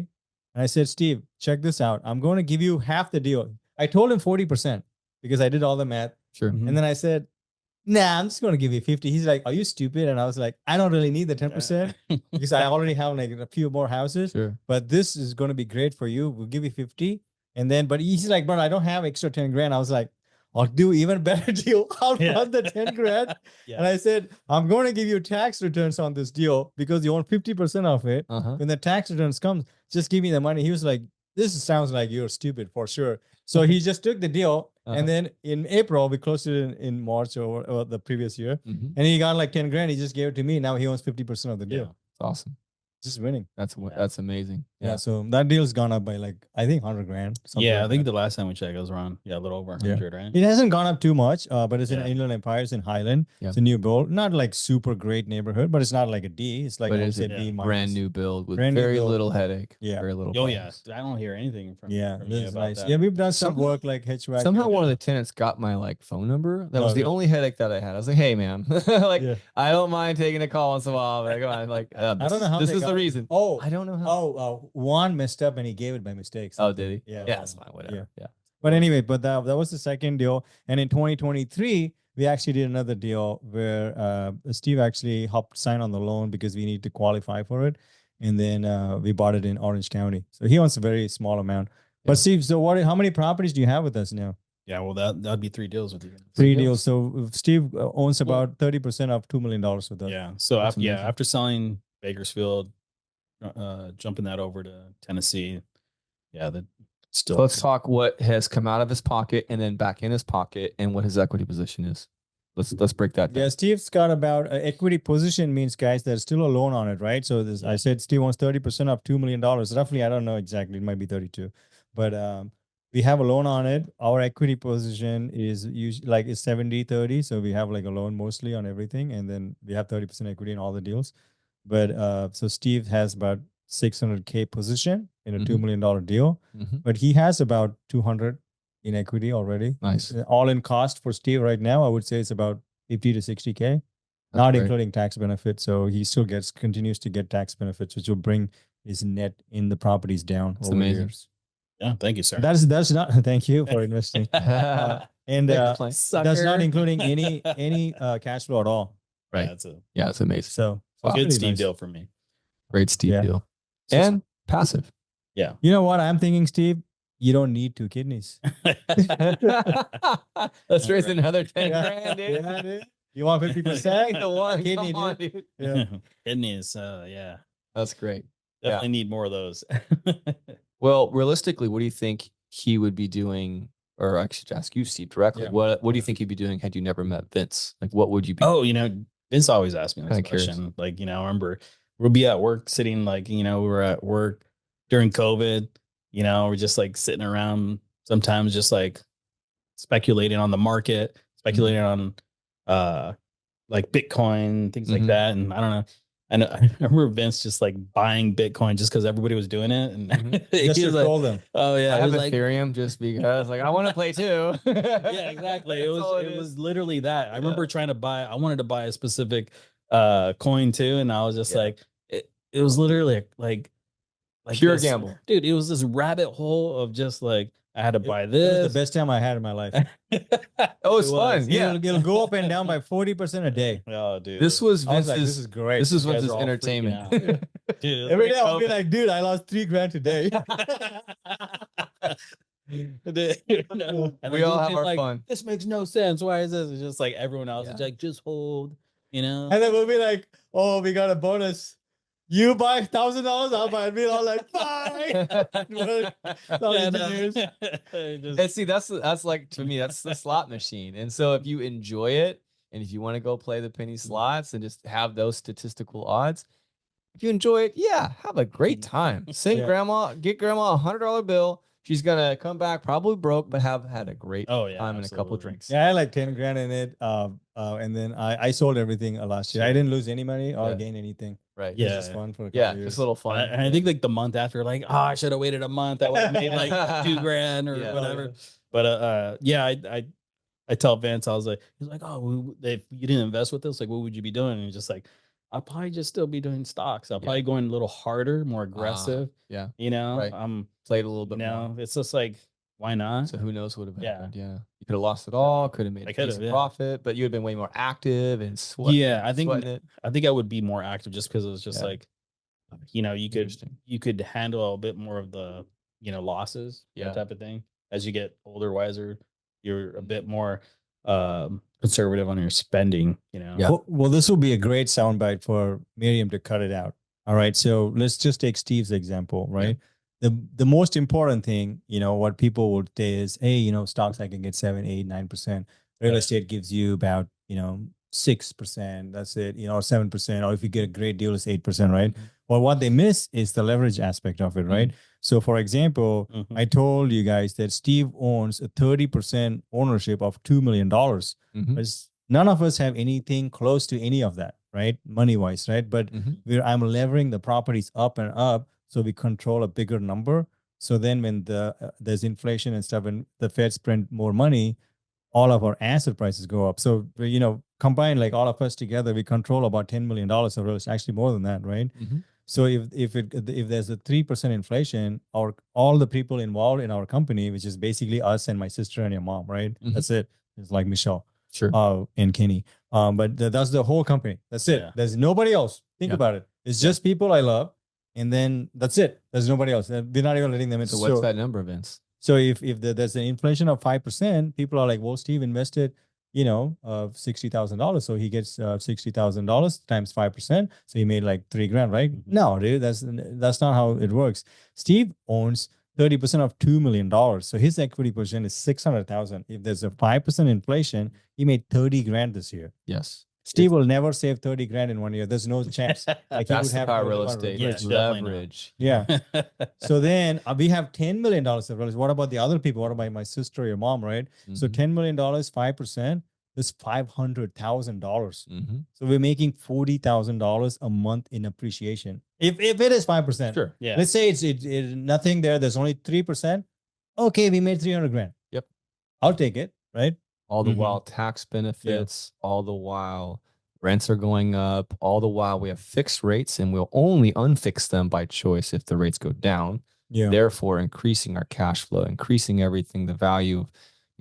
and I said, Steve, check this out. I'm going to give you half the deal. I told him 40% because I did all the math, Sure. and then I said, nah, I'm just going to give you 50. He's like, are you stupid? And I was like, I don't really need the 10% because I already have like a few more houses, Sure. but this is going to be great for you. We'll give you 50. And then, but he's like, but I don't have extra 10 grand. I was like, I'll do even better deal. I'll Yeah. fund the 10 grand. Yeah. And I said, I'm going to give you tax returns on this deal because you want 50% of it. Uh-huh. When the tax returns comes, just give me the money. He was like, this sounds like you're stupid for sure. So he just took the deal. Uh-huh. And then in April, we closed it in March or the previous year. Mhm. And he got like 10 grand. He just gave it to me. Now he owns 50% of the deal. Yeah. It's awesome. Just winning. That's amazing. Yeah. So that deal's gone up by like, I think 100 grand. something Yeah, I like think that. the last time we checked, it was around a little over Yeah. 100, right? It hasn't gone up too much, but it's in Yeah. Inland Empire. It's in Highland. Yeah. It's a new build. Not like super great neighborhood, but it's not like a D. It's like But I would it's say a B minus. brand new build with Brand new very build. little headache. Yeah. Very little. Oh yeah, problems. I don't hear anything from Yeah, from this you is about nice. that. Yeah, we've done some Somehow- work like HVAC. Somehow one of the tenants got my like phone number. That was Oh, the really? only headache that I had. I was like, hey man, like Yeah. I don't mind taking a call once in a while. But come on, like I don't know how this they is got the it. reason. Oh, I don't know how. Juan messed up and he gave it by mistake. Oh, something. did he? Yeah. Yeah, it's fine. Whatever. Yeah. But anyway, but that was the second deal. And in 2023, we actually did another deal where Steve actually helped sign on the loan because we need to qualify for it. And then we bought it in Orange County. So he owns a very small amount. But Steve, so how many properties do you have with us now? Yeah, well, that'd be 3 deals with you. 3 deals. So Steve owns about 30% of $2 million with us. Yeah. So That's amazing. after selling Bakersfield, jumping that over to Tennessee, yeah, that still. So let's talk what has come out of his pocket and then back in his pocket and what his equity position is. Let's break that down. Yeah, Steve's got about equity position means, guys, there's still a loan on it, right? So this, I said Steve owns 30% of $2 million. Roughly, I don't know exactly. It might be 32. But we have a loan on it. Our equity position is usually like it's 70-30. So we have like a loan mostly on everything. And then we have 30% equity in all the deals. But so Steve has about 600K position in a $2 million deal. But he has about 200 in equity already. Nice. All in cost for Steve right now, I would say it's about 50 to 60K, not including tax benefits. So he still continues to get tax benefits, which will bring his net in the properties down over amazing. years. Yeah, thank you, sir. That's not. Thank you for investing. And that's not including any cash flow at all. Right. Yeah, it's amazing. So good Steve deal for me. Great Steve deal. And passive. Yeah. You know what I'm thinking, Steve? You don't need 2 kidneys. Let's raise another 10 grand, dude. Yeah, dude. You want 50%? The one Kidney, come on, dude. Yeah. Kidneys, yeah. That's great. Definitely need more of those. Well, realistically, what do you think he would be doing? Or I should ask you, Steve, directly. Yeah. What do you think he'd be doing had you never met Vince? Like, what would you be? Oh, Vince always asked me this Kinda curious. question. Like, I remember we'll be at work sitting, like, we were at work during COVID. We're just like sitting around sometimes just like speculating on the market, speculating on like Bitcoin, things like that. And I don't know. And I remember Vince just like buying Bitcoin just because everybody was doing it. And Just to call them. oh yeah. I have like, Ethereum just because like I want to play too. yeah, exactly. It was literally that. I remember I wanted to buy a specific coin too. And I was just like, it was literally like pure this, gamble. Dude, it was this rabbit hole of just like I had to buy It this. was the best time I had in my life. Oh, it's fun. Yeah. It'll go up and down by 40% a day. Oh, dude. This was I was Vince's. like, this is great. This is You guys Vince's are all entertainment. freaking out. Dude, Every day I'll be like, dude, I lost $3 grand today. And We all have our fun. This makes no sense. Why is this? It's just like everyone else is like, just hold, And then we'll be like, oh, we got a bonus. You buy $1,000, I'll buy a meal. I'm like, bye. And see, that's like, to me, that's the slot machine. And so if you enjoy it and if you want to go play the penny slots and just have those statistical odds, if you enjoy it, yeah, have a great time. Get grandma a $100 bill. She's gonna come back probably broke, but have had a great time and a couple of drinks. Yeah, I had like 10 grand in it. And then I sold everything last year. I didn't lose any money or gain anything. Right. It was just fun for a couple years. Just a little fun. And I think like the month after, like, oh, I should have waited a month. I would have made like $2 grand or whatever. But I tell Vince, I was like, he's like, oh, if you didn't invest with us, like, what would you be doing? And he's just like, I'll probably just still be doing stocks. I'll probably going a little harder, more aggressive. Right. Played a little bit more. It's just like, why not? So who knows what would have happened? Yeah. You could have lost it all, could have made a decent profit, but you would have been way more active and sweating. Yeah, I think I would be more active just because it was just like, you could handle a bit more of the, losses, that type of thing. As you get older, wiser, you're a bit more conservative on your spending, Yeah. Well, this will be a great soundbite for Miriam to cut it out. All right. So let's just take Steve's example, right? Yeah. The most important thing, what people would say is, hey, stocks I can get 7, 8, 9%. Real estate gives you about, 6%. That's it, 7%. Or if you get a great deal, it's 8%, right? Mm-hmm. Well, what they miss is the leverage aspect of it, right? Mm-hmm. So for example, I told you guys that Steve owns a 30% ownership of $2 million. Mm-hmm. None of us have anything close to any of that, right? Money-wise, right? But I'm levering the properties up and up. So we control a bigger number. So then when there's inflation and stuff and the Feds print more money, all of our asset prices go up. So, combine like all of us together, we control about $10 million of real estate, actually more than that, right? Mm-hmm. So if there's a 3% inflation, all the people involved in our company, which is basically us and my sister and your mom, right? Mm-hmm. That's it. It's like Michelle, and Kenny. But that's the whole company. That's it. Yeah. There's nobody else. Think about it. It's just people I love. and then that's it. There's nobody else. They're not even letting them in. So what's that number, Vince? So if there's an inflation of 5%, people are like, well, Steve invested, $60,000. So he gets $60,000 times 5%. So he made like $3,000, right? Mhm. No, dude, that's not how it works. Steve owns 30% of $2 million. So his equity position is 600,000. If there's a 5% inflation, he made 30 grand this year. Yes. Steve will never save 30 grand in 1 year. There's no chance. Like That's the power of real 30 estate. Yeah, rich. definitely not. Leverage. Yeah. So then we have $10 million of real estate. What about the other people? What about my sister, your mom, right? So Mhm. $10 million, 5% is $500,000. Mhm. So we're making $40,000 a month in appreciation. If it is 5%. Sure. Yeah. Let's say it's nothing there. There's only 3%. Okay, we made 300 grand. Yep. I'll take it, right? All the Mhm. while tax benefits, all the while rents are going up, all the while we have fixed rates and we'll only unfix them by choice if the rates go down. Yeah. Therefore, increasing our cash flow, increasing everything, the value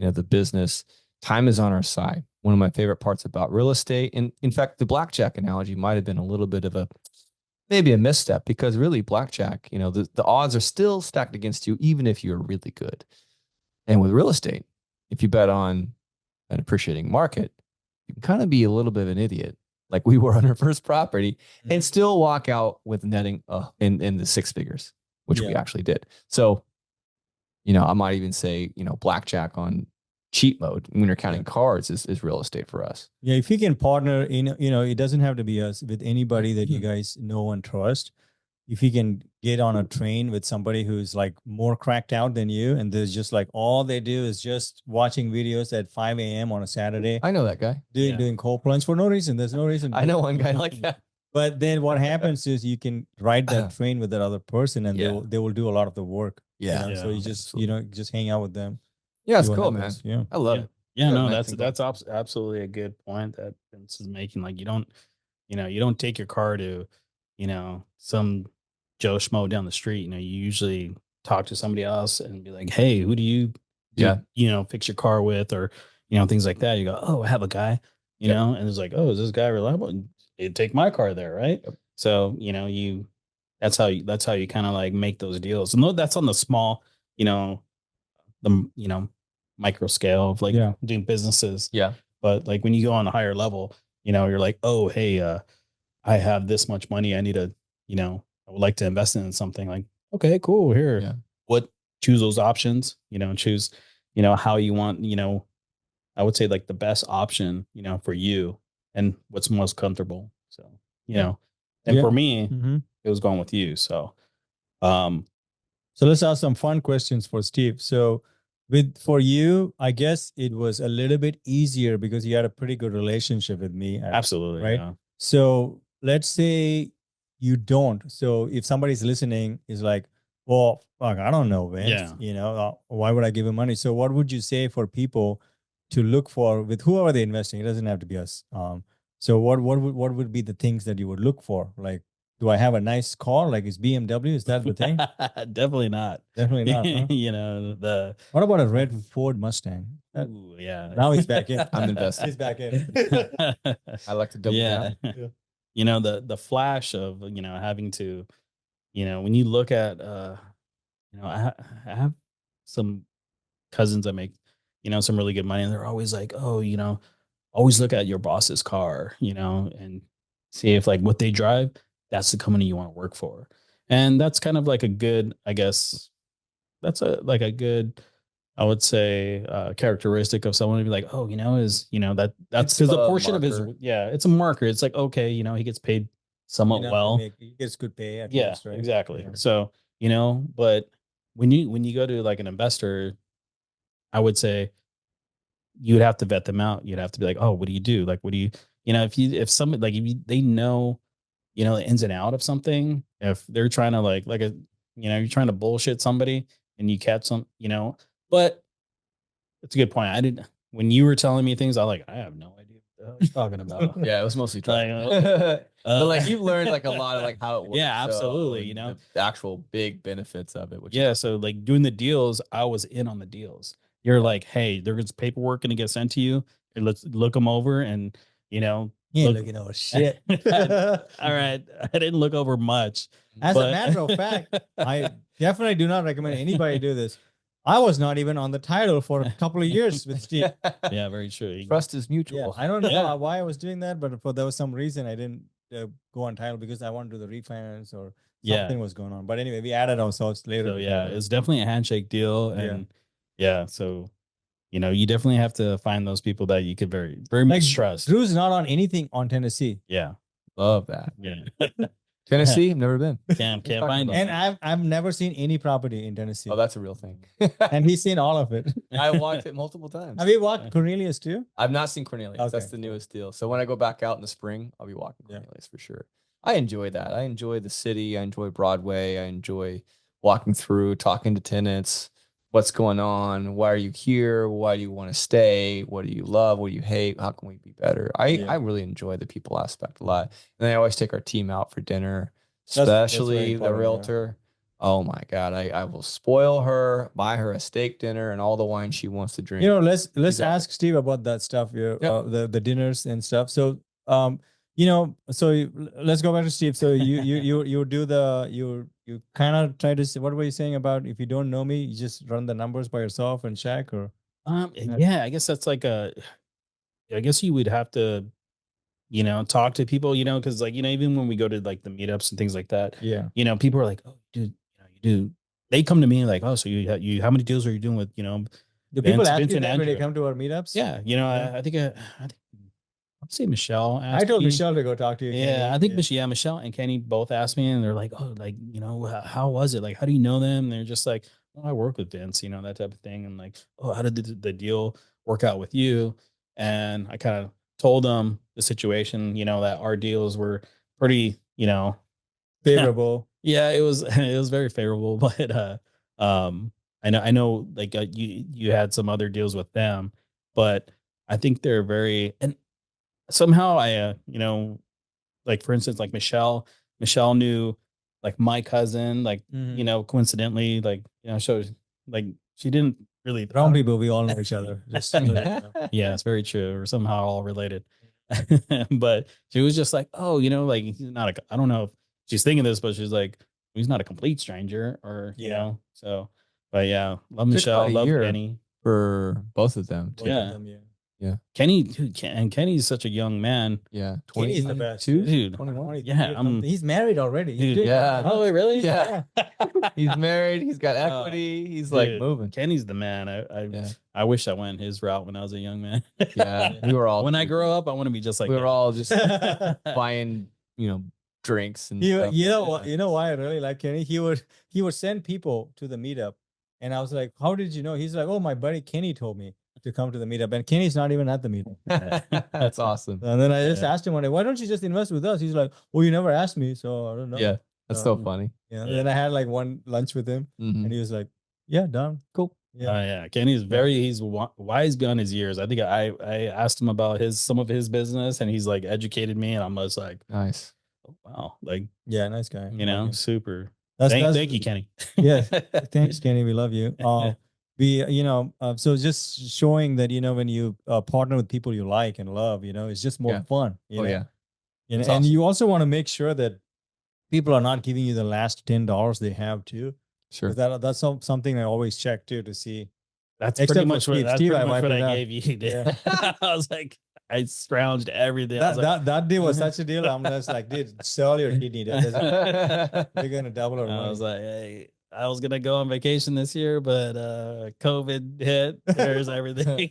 of the business. Time is on our side. One of my favorite parts about real estate, and in fact, the blackjack analogy might have been a little bit of maybe a misstep because really blackjack, the odds are still stacked against you, even if you're really good. And with real estate, if you bet on an appreciating market, you can kind of be a little bit of an idiot, like we were on our first property, and still walk out with netting in the six figures, which we Yeah. actually did. So, I might even say, blackjack on cheat mode when you're counting cards is real estate for us. Yeah, if you can partner in, it doesn't have to be us, with anybody that you guys know and trust. If you can get on a train with somebody who's like more cracked out than you, and there's just like all they do is just watching videos at 5 a.m. on a Saturday, I know that guy. doing cold plunge for no reason. There's no reason. I know one guy like that. But then what happens is you can ride that train with that other person, and Yeah. they will do a lot of the work. Yeah. So you just just hang out with them. Yeah, it's See what cool, man. happens. Yeah. I love it. Yeah, Good, no, man. that's absolutely a good point that Vince is making. Like you don't take your car to, some Joe Schmo down the street. You usually talk to somebody else and be like, hey, who do you fix your car with, or things like that. You go, oh, I have a guy, and it's like, oh, is this guy reliable? And you take my car there, right? Yep. So that's how you kind of like make those deals. And that's on the small, micro scale of like doing businesses. Yeah. But like when you go on a higher level, you're like, oh, hey, I have this much money. I need to, I would like to invest in something. Like, okay, cool. Here, choose those options, choose, how you want, I would say like the best option, for you and what's most comfortable. So, and for me, it was going with you. So, so let's ask some fun questions for Steve. So for you, I guess it was a little bit easier because you had a pretty good relationship with me. Absolutely. Right. Yeah. So let's say you don't. So if somebody's listening is like, well, fuck, I don't know, Vince. Why would I give him money? So what would you say for people to look for with whoever they're investing? It doesn't have to be us. So what would be the things that you would look for? Like, do I have a nice car? Like, is BMW? Is that the thing? Definitely not. Definitely not. Huh? What about a red Ford Mustang? Ooh, yeah. Now he's back in. I'm invested. He's back in. I like to double down. The flash of having to, when you look at I have some cousins that make some really good money, and they're always like, oh, always look at your boss's car, and see if like what they drive, that's the company you want to work for. And that's kind of like a good, I guess that's a good, I would say, characteristic of someone to be like, oh, that's because a portion of his, it's a marker. It's like, okay, he gets paid somewhat well. He gets good pay at Yeah, least, right? exactly. Yeah. So, but when you go to like an investor, I would say you would have to vet them out. You'd have to be like, oh, what do you do? Like, what do you, if somebody, like, if they know, the ins and out of something, if they're trying to you're trying to bullshit somebody and you catch some, but it's a good point. When you were telling me things, I have no idea what the hell you're talking about. Yeah, it was mostly trying. But like you've learned like a lot of like how it works. Yeah, absolutely. The actual big benefits of it. So like doing the deals, I was in on the deals. You're like, hey, there's paperwork going to get sent to you. And let's look them over and, He ain't Look- looking over shit. All right, I didn't look over much. As a but- matter of fact, I definitely do not recommend anybody do this. I was not even on the title for a couple of years with Steve. Yeah, very true. Trust is mutual. Yeah, I don't know Yeah. why I was doing that, but for there was some reason I didn't go on title because I wanted to do the refinance or Yeah. something was going on. But anyway, we added ourselves later. So yeah, it's definitely a handshake deal, Yeah. and yeah, so you definitely have to find those people that you could very like much trust. Drew's not on anything on Tennessee, Yeah, Love that. yeah. Tennessee, never been. Can't talking find about it. and I've never seen any property in Tennessee, Oh, that's a real thing. and he's seen all of it. I walked it multiple times. Have you walked Cornelius too? I've not seen Cornelius. Okay. That's the newest deal. So when I go back out in the spring, I'll be walking Yeah. Cornelius for sure. I enjoy that. I enjoy the city. I enjoy Broadway. I enjoy walking through, talking to tenants. What's going on? Why are you here? Why do you want to stay? What do you love? What do you hate? How can we be better? I really enjoy the people aspect a lot. And I always take our team out for dinner, That's very especially the important, yeah. realtor. Oh my God. I will spoil her, buy her a steak dinner and all the wine she wants to drink. You know, let's Exactly. ask Steve about that stuff. Yep. The dinners and stuff. So, let's go back to Steve. So you do you kind of try to say, what were you saying about if you don't know me, you just run the numbers by yourself and check or Yeah, I guess that's like I guess you would have to, talk to people, because even when we go to like the meetups and things like that, yeah. people are like, oh, dude, you do. They come to me like, oh, so you how many deals are you doing with, Do people Vince- ask Vince you and that when they Andrew. come to our meetups? Yeah, Yeah. I think I'd say Michelle. I asked told me. Michelle to go talk to you. Yeah, Kenny. I think Michelle and Kenny both asked me, and they're like, "Oh, like how was it? Like, how do you know them?" And they're just like, "Oh, I work with Vince, that type of thing." And like, "Oh, how did the deal work out with you?" And I kind of told them the situation, that our deals were pretty, favorable. yeah, it was it was very favorable, but I know like you had some other deals with them, but I think they're very and somehow I like for instance like Michelle knew like my cousin like Mhm. coincidentally like so like she didn't really Wrong people, we all know each other. Just so you know. yeah, it's very true. We're somehow all related. But she was just like, oh, like he's not I don't know if she's thinking this, but she's like, he's not a complete stranger or, Yeah. so, but yeah, love Took Michelle, about a love year. Kenny. For both of them. Both of Yeah. them, yeah. Kenny, dude, and Kenny's such a young man. Yeah. Kenny's the best, 22? dude. 21? 23 Yeah, or something. He's married already. He's Dude, doing- yeah. Oh, wait, really? Yeah. He's married. He's got Oh, equity. He's like Dude, moving. Kenny's the man. Yeah. I wish I went his route when I was a young man. Yeah. We were all When I grow up, I want to be just like we were him. all just buying, drinks and stuff. You know why I really like Kenny? He would send people to the meetup, and I was like, "How did you know?" He's like, "Oh, my buddy Kenny told me to come to the meetup," and Kenny's not even at the meetup. That's awesome. And then I just Yeah. asked him one day, "Why don't you just invest with us?" He's like, "Well, you never asked me, so I don't know." Yeah. That's so funny. Yeah. Yeah. Then I had like one lunch with him, Mhm. and he was like, "Yeah, done, cool." Yeah. Yeah. Kenny's he's wise beyond his years. I think I asked him about some of his business, and he's like educated me, and I'm just like, Nice. oh, wow, like Yeah, nice guy. Love him. super. That's Thank you, Kenny. Yeah, thanks, Kenny. We love you. So just showing that when you partner with people you like and love, it's just more Yeah. fun. Oh yeah. It's And awesome. you also want to make sure that people are not giving you the last $10 they have too. Sure. That's something I always check too to see. That's Except pretty for much Steve. what Steve, I I wiped it out. gave you. Dude. Yeah. I was like, I scrounged everything. I was That deal was such a deal. I'm just like, dude, sell your kidney. They're gonna double our I money. was like, hey, I was gonna go on vacation this year, but COVID hit. There's everything.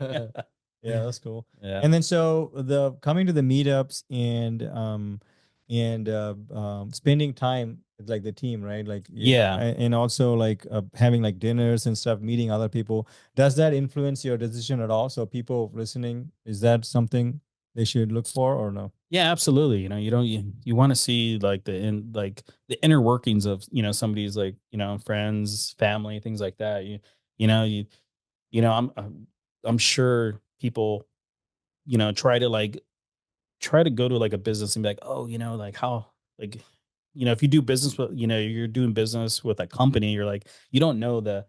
Yeah, that's cool. Yeah. And then so the coming to the meetups and spending time with like the team, right? Like Yeah. and also like having like dinners and stuff, meeting other people. Does that influence your decision at all? So people listening, is that something they should look for or no? Yeah, absolutely. You want to see like the inner workings of somebody's like friends, family, things like that. I'm sure people try to go to like a business and be like, oh, like how like if you do business with you're doing business with a company, you're like you don't know the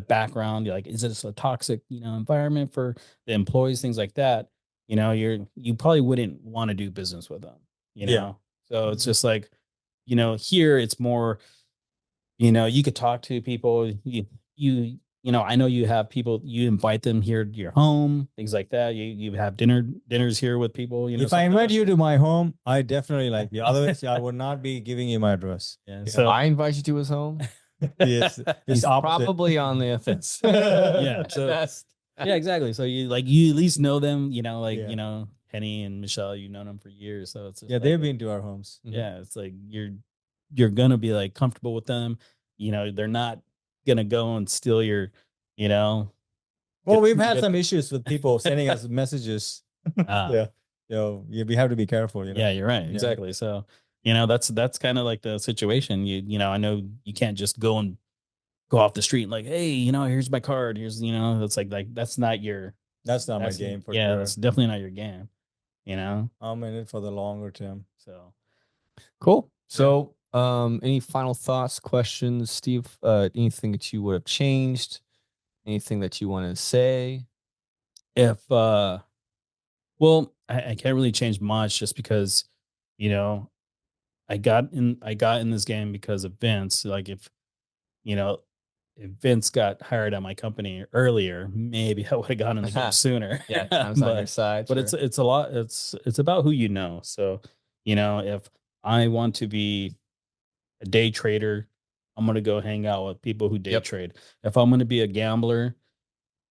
background. You're like, is it a toxic environment for the employees, things like that. you probably wouldn't want to do business with them, Yeah. So it's just like, here it's more, you could talk to people. I know you have people, you invite them here to your home, things like that. You have dinners here with people, If I invite you to my home, I definitely like you. Otherwise, I would not be giving you my address. Yeah. If So I invite you to his home, Yes, he's it's opposite. probably on the offense. Yeah. So That's- yeah, exactly. So you at least know them, Yeah. Penny and Michelle, you've known them for years. So it's just Yeah, like, they've been to our homes. yeah, it's like you're gonna be like comfortable with them. They're not gonna go and steal your, you know. Well, get- we've had get- some issues with people sending us messages. Ah, We have to be careful. yeah, you're right. Yeah. Exactly. So, that's kind of like the situation. I know you can't just go off the street and like, hey, here's my card. Here's, it's like that's not your. That's not my That's game for yeah, sure. that's definitely not your game. I'm in it for the longer term. So Cool. So, any final thoughts, questions, Steve? Anything that you would have changed? Anything that you want to say? if well, I can't really change much just because, I got in this game because of Vince. Like you know, if Vince got hired at my company earlier, maybe I would have gotten in the game sooner. Yeah, time's on your but side. but it's a lot. It's about who you know. So if I want to be a day trader, I'm gonna go hang out with people who day Yep. trade. If I'm gonna be a gambler,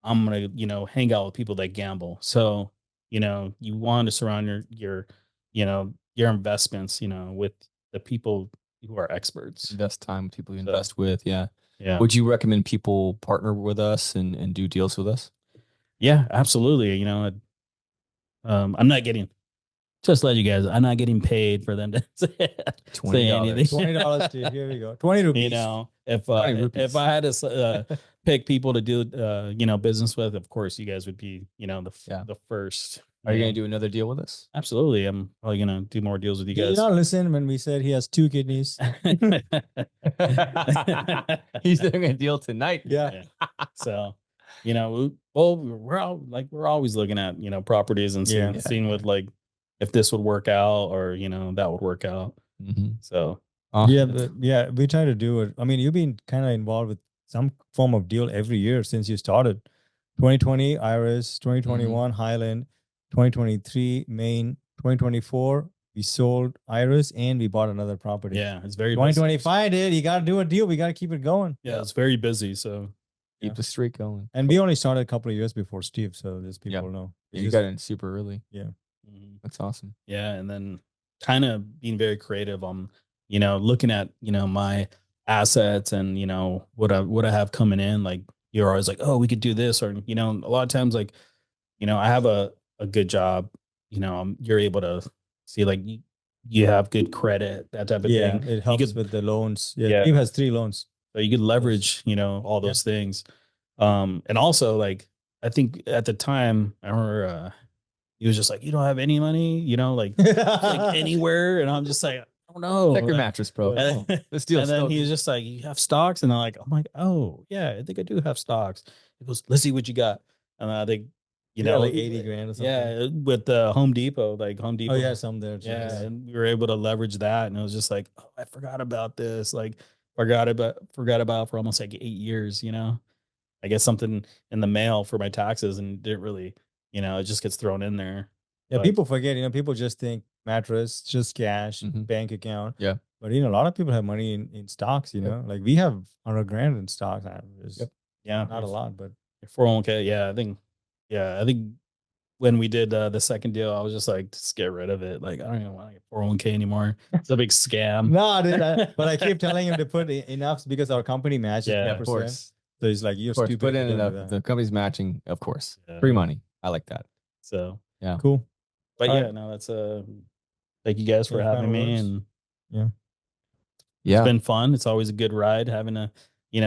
I'm gonna hang out with people that gamble. So you want to surround your investments with the people who are experts. invest time with people you So- invest with. Yeah. Yeah. Would you recommend people partner with us and do deals with us? Yeah, absolutely. I'm not getting, just to let you guys, I'm not getting paid for them to say $20. anything. $20, Steve. Here we go. 20 rupees. If 20 rupees. if I had to pick people to do business with, of course you guys would be the first. Are you going to do another deal with us? Absolutely. I'm probably gonna do more deals with you Did you guys. not listen when we said he has 2 kidneys? He's doing a deal tonight. Yeah. So, we're always looking at properties and seeing, Yeah. seeing what like if this would work out or that would work out. Mhm. So Yeah, we try to do it. I mean, you've been kind of involved with some form of deal every year since you started. 2020 Iris, 2021 Highland, 2023 Maine, 2024 we sold Iris and we bought another property. yeah, it's very 2025 dude, you got to do a deal. We got to keep it going. Yeah, it's very busy. So Keep the streak going. And we only started a couple of years before Steve, so these people know. It's You just- got in super early. mhm. That's awesome. Yeah, and then kind of being very creative on looking at my assets and what I have coming in. Like you're always like, oh, we could do this, or a lot of times like I have a good job. You're able to see like you have good credit, that type of yeah, thing. it helps could- with the loans. Yeah, Yeah. Steve has 3 loans. So you could leverage all those things. And also like I think at the time I remember he was just like, you don't have any money, like anywhere, and I'm just like, I don't know. Check your mattress, bro. And then, This deal. and then he was just like, you have stocks? And I'm like, oh yeah, I think I do have stocks. He goes, let's see what you got. And I think, like 80 grand or something. yeah, with the Home Depot, Oh, yeah, some there too. yeah, and we were able to leverage that, and it was just like, oh, I forgot about this. Like, forgot about for almost like 8 years. I get something in the mail for my taxes, and didn't really, it just gets thrown in there. Yeah, But- people forget, people just think mattress, just cash, Mhm. bank account. Yeah. But a lot of people have money in stocks, like we have 100 grand in stocks. It's Yeah, not a lot, but your 401k. Yeah, I think when we did the second deal, I was just like, just get rid of it. Like, I don't even want to get 401k anymore. It's a big scam. no, dude, but I keep telling him to put enough because our company matches Yeah, 10%. Of course. So he's like, you're Of course. stupid. Put in to do enough. that." The company's matching, of course. Yeah. Free money. I like that. So, Cool. but All yeah, right. no, that's thank you guys for Any having final me, words? and Yeah. it's been fun. It's always a good ride having to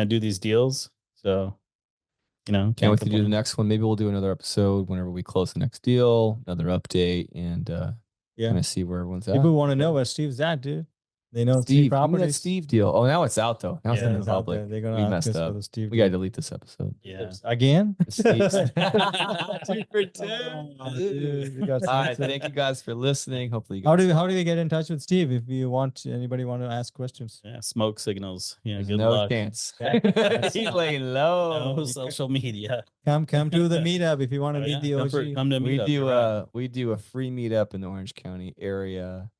do these deals. So, Can't wait to do the complain. next one. Maybe we'll do another episode whenever we close the next deal, another update, and Yeah. kind of see where everyone's at. People want to know where Steve's at, dude. They know Steve, give me that properties. Steve deal. Oh, now it's out though. Now it's in Yeah, the It's out public. there. They're gonna We ask messed us for up. the Steve. We gotta deal. delete this episode. Yeah. Again. Steve's. 2 for 2. Oh, dude, we got All right, censored. thank you guys for listening. Hopefully, you How guys do we get in touch with Steve if you want anybody want to ask questions? Yeah, smoke signals. Yeah, There's good no luck. chance. Yeah. He's laying low. No social media. Come to the meetup if you want to Oh, meet yeah, the OG. come to We meetup. do You're right. we do a free meetup in the Orange County area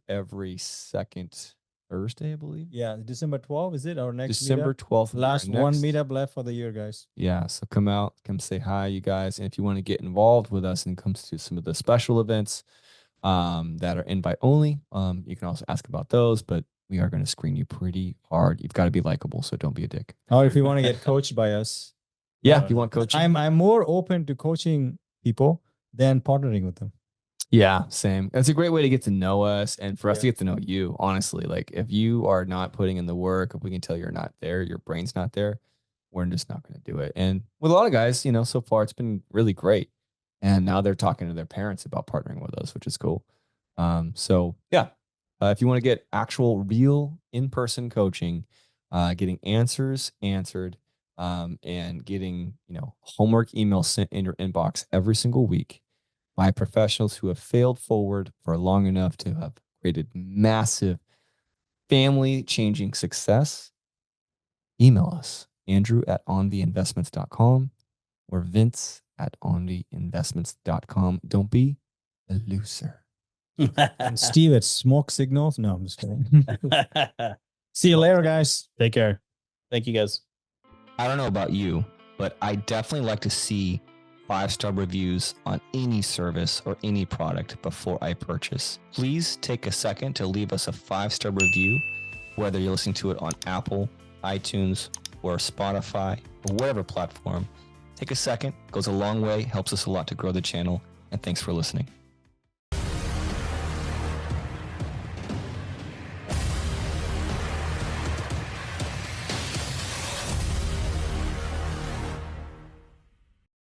every second Thursday, I believe. Yeah, December 12th is it our next December meetup? 12th. will be our Last one next- meetup left for the year, guys. Yeah, so come out, come say hi, you guys. And if you want to get involved with us and comes to some of the special events that are invite only, you can also ask about those, but we are going to screen you pretty hard. You've got to be likable, so don't be a dick. Or if you want to get coached by us. Yeah, if you want coaching. I'm more open to coaching people than partnering with them. Yeah, same. It's a great way to get to know us and for us Yeah. to get to know you, honestly. Like if you are not putting in the work, if we can tell you're not there, your brain's not there, we're just not going to do it. And with a lot of guys, you know, so far it's been really great. And now they're talking to their parents about partnering with us, which is cool. So yeah, if you want to get actual real in-person coaching, getting answers answered, and getting, you know, homework emails sent in your inbox every single week by professionals who have failed forward for long enough to have created massive family-changing success, email us, andrew@onviinvestments.com or vince@onviinvestments.com. Don't be a loser. And Steve at Smoke Signals. No, I'm just kidding. See you later, guys. Take care. Thank you, guys. I don't know about you, but I definitely like to see 5-star reviews on any service or any product before I purchase. Please take a second to leave us a 5-star review, whether you're listening to it on Apple, iTunes, or Spotify, or whatever platform. Take a second, goes a long way, helps us a lot to grow the channel, and thanks for listening.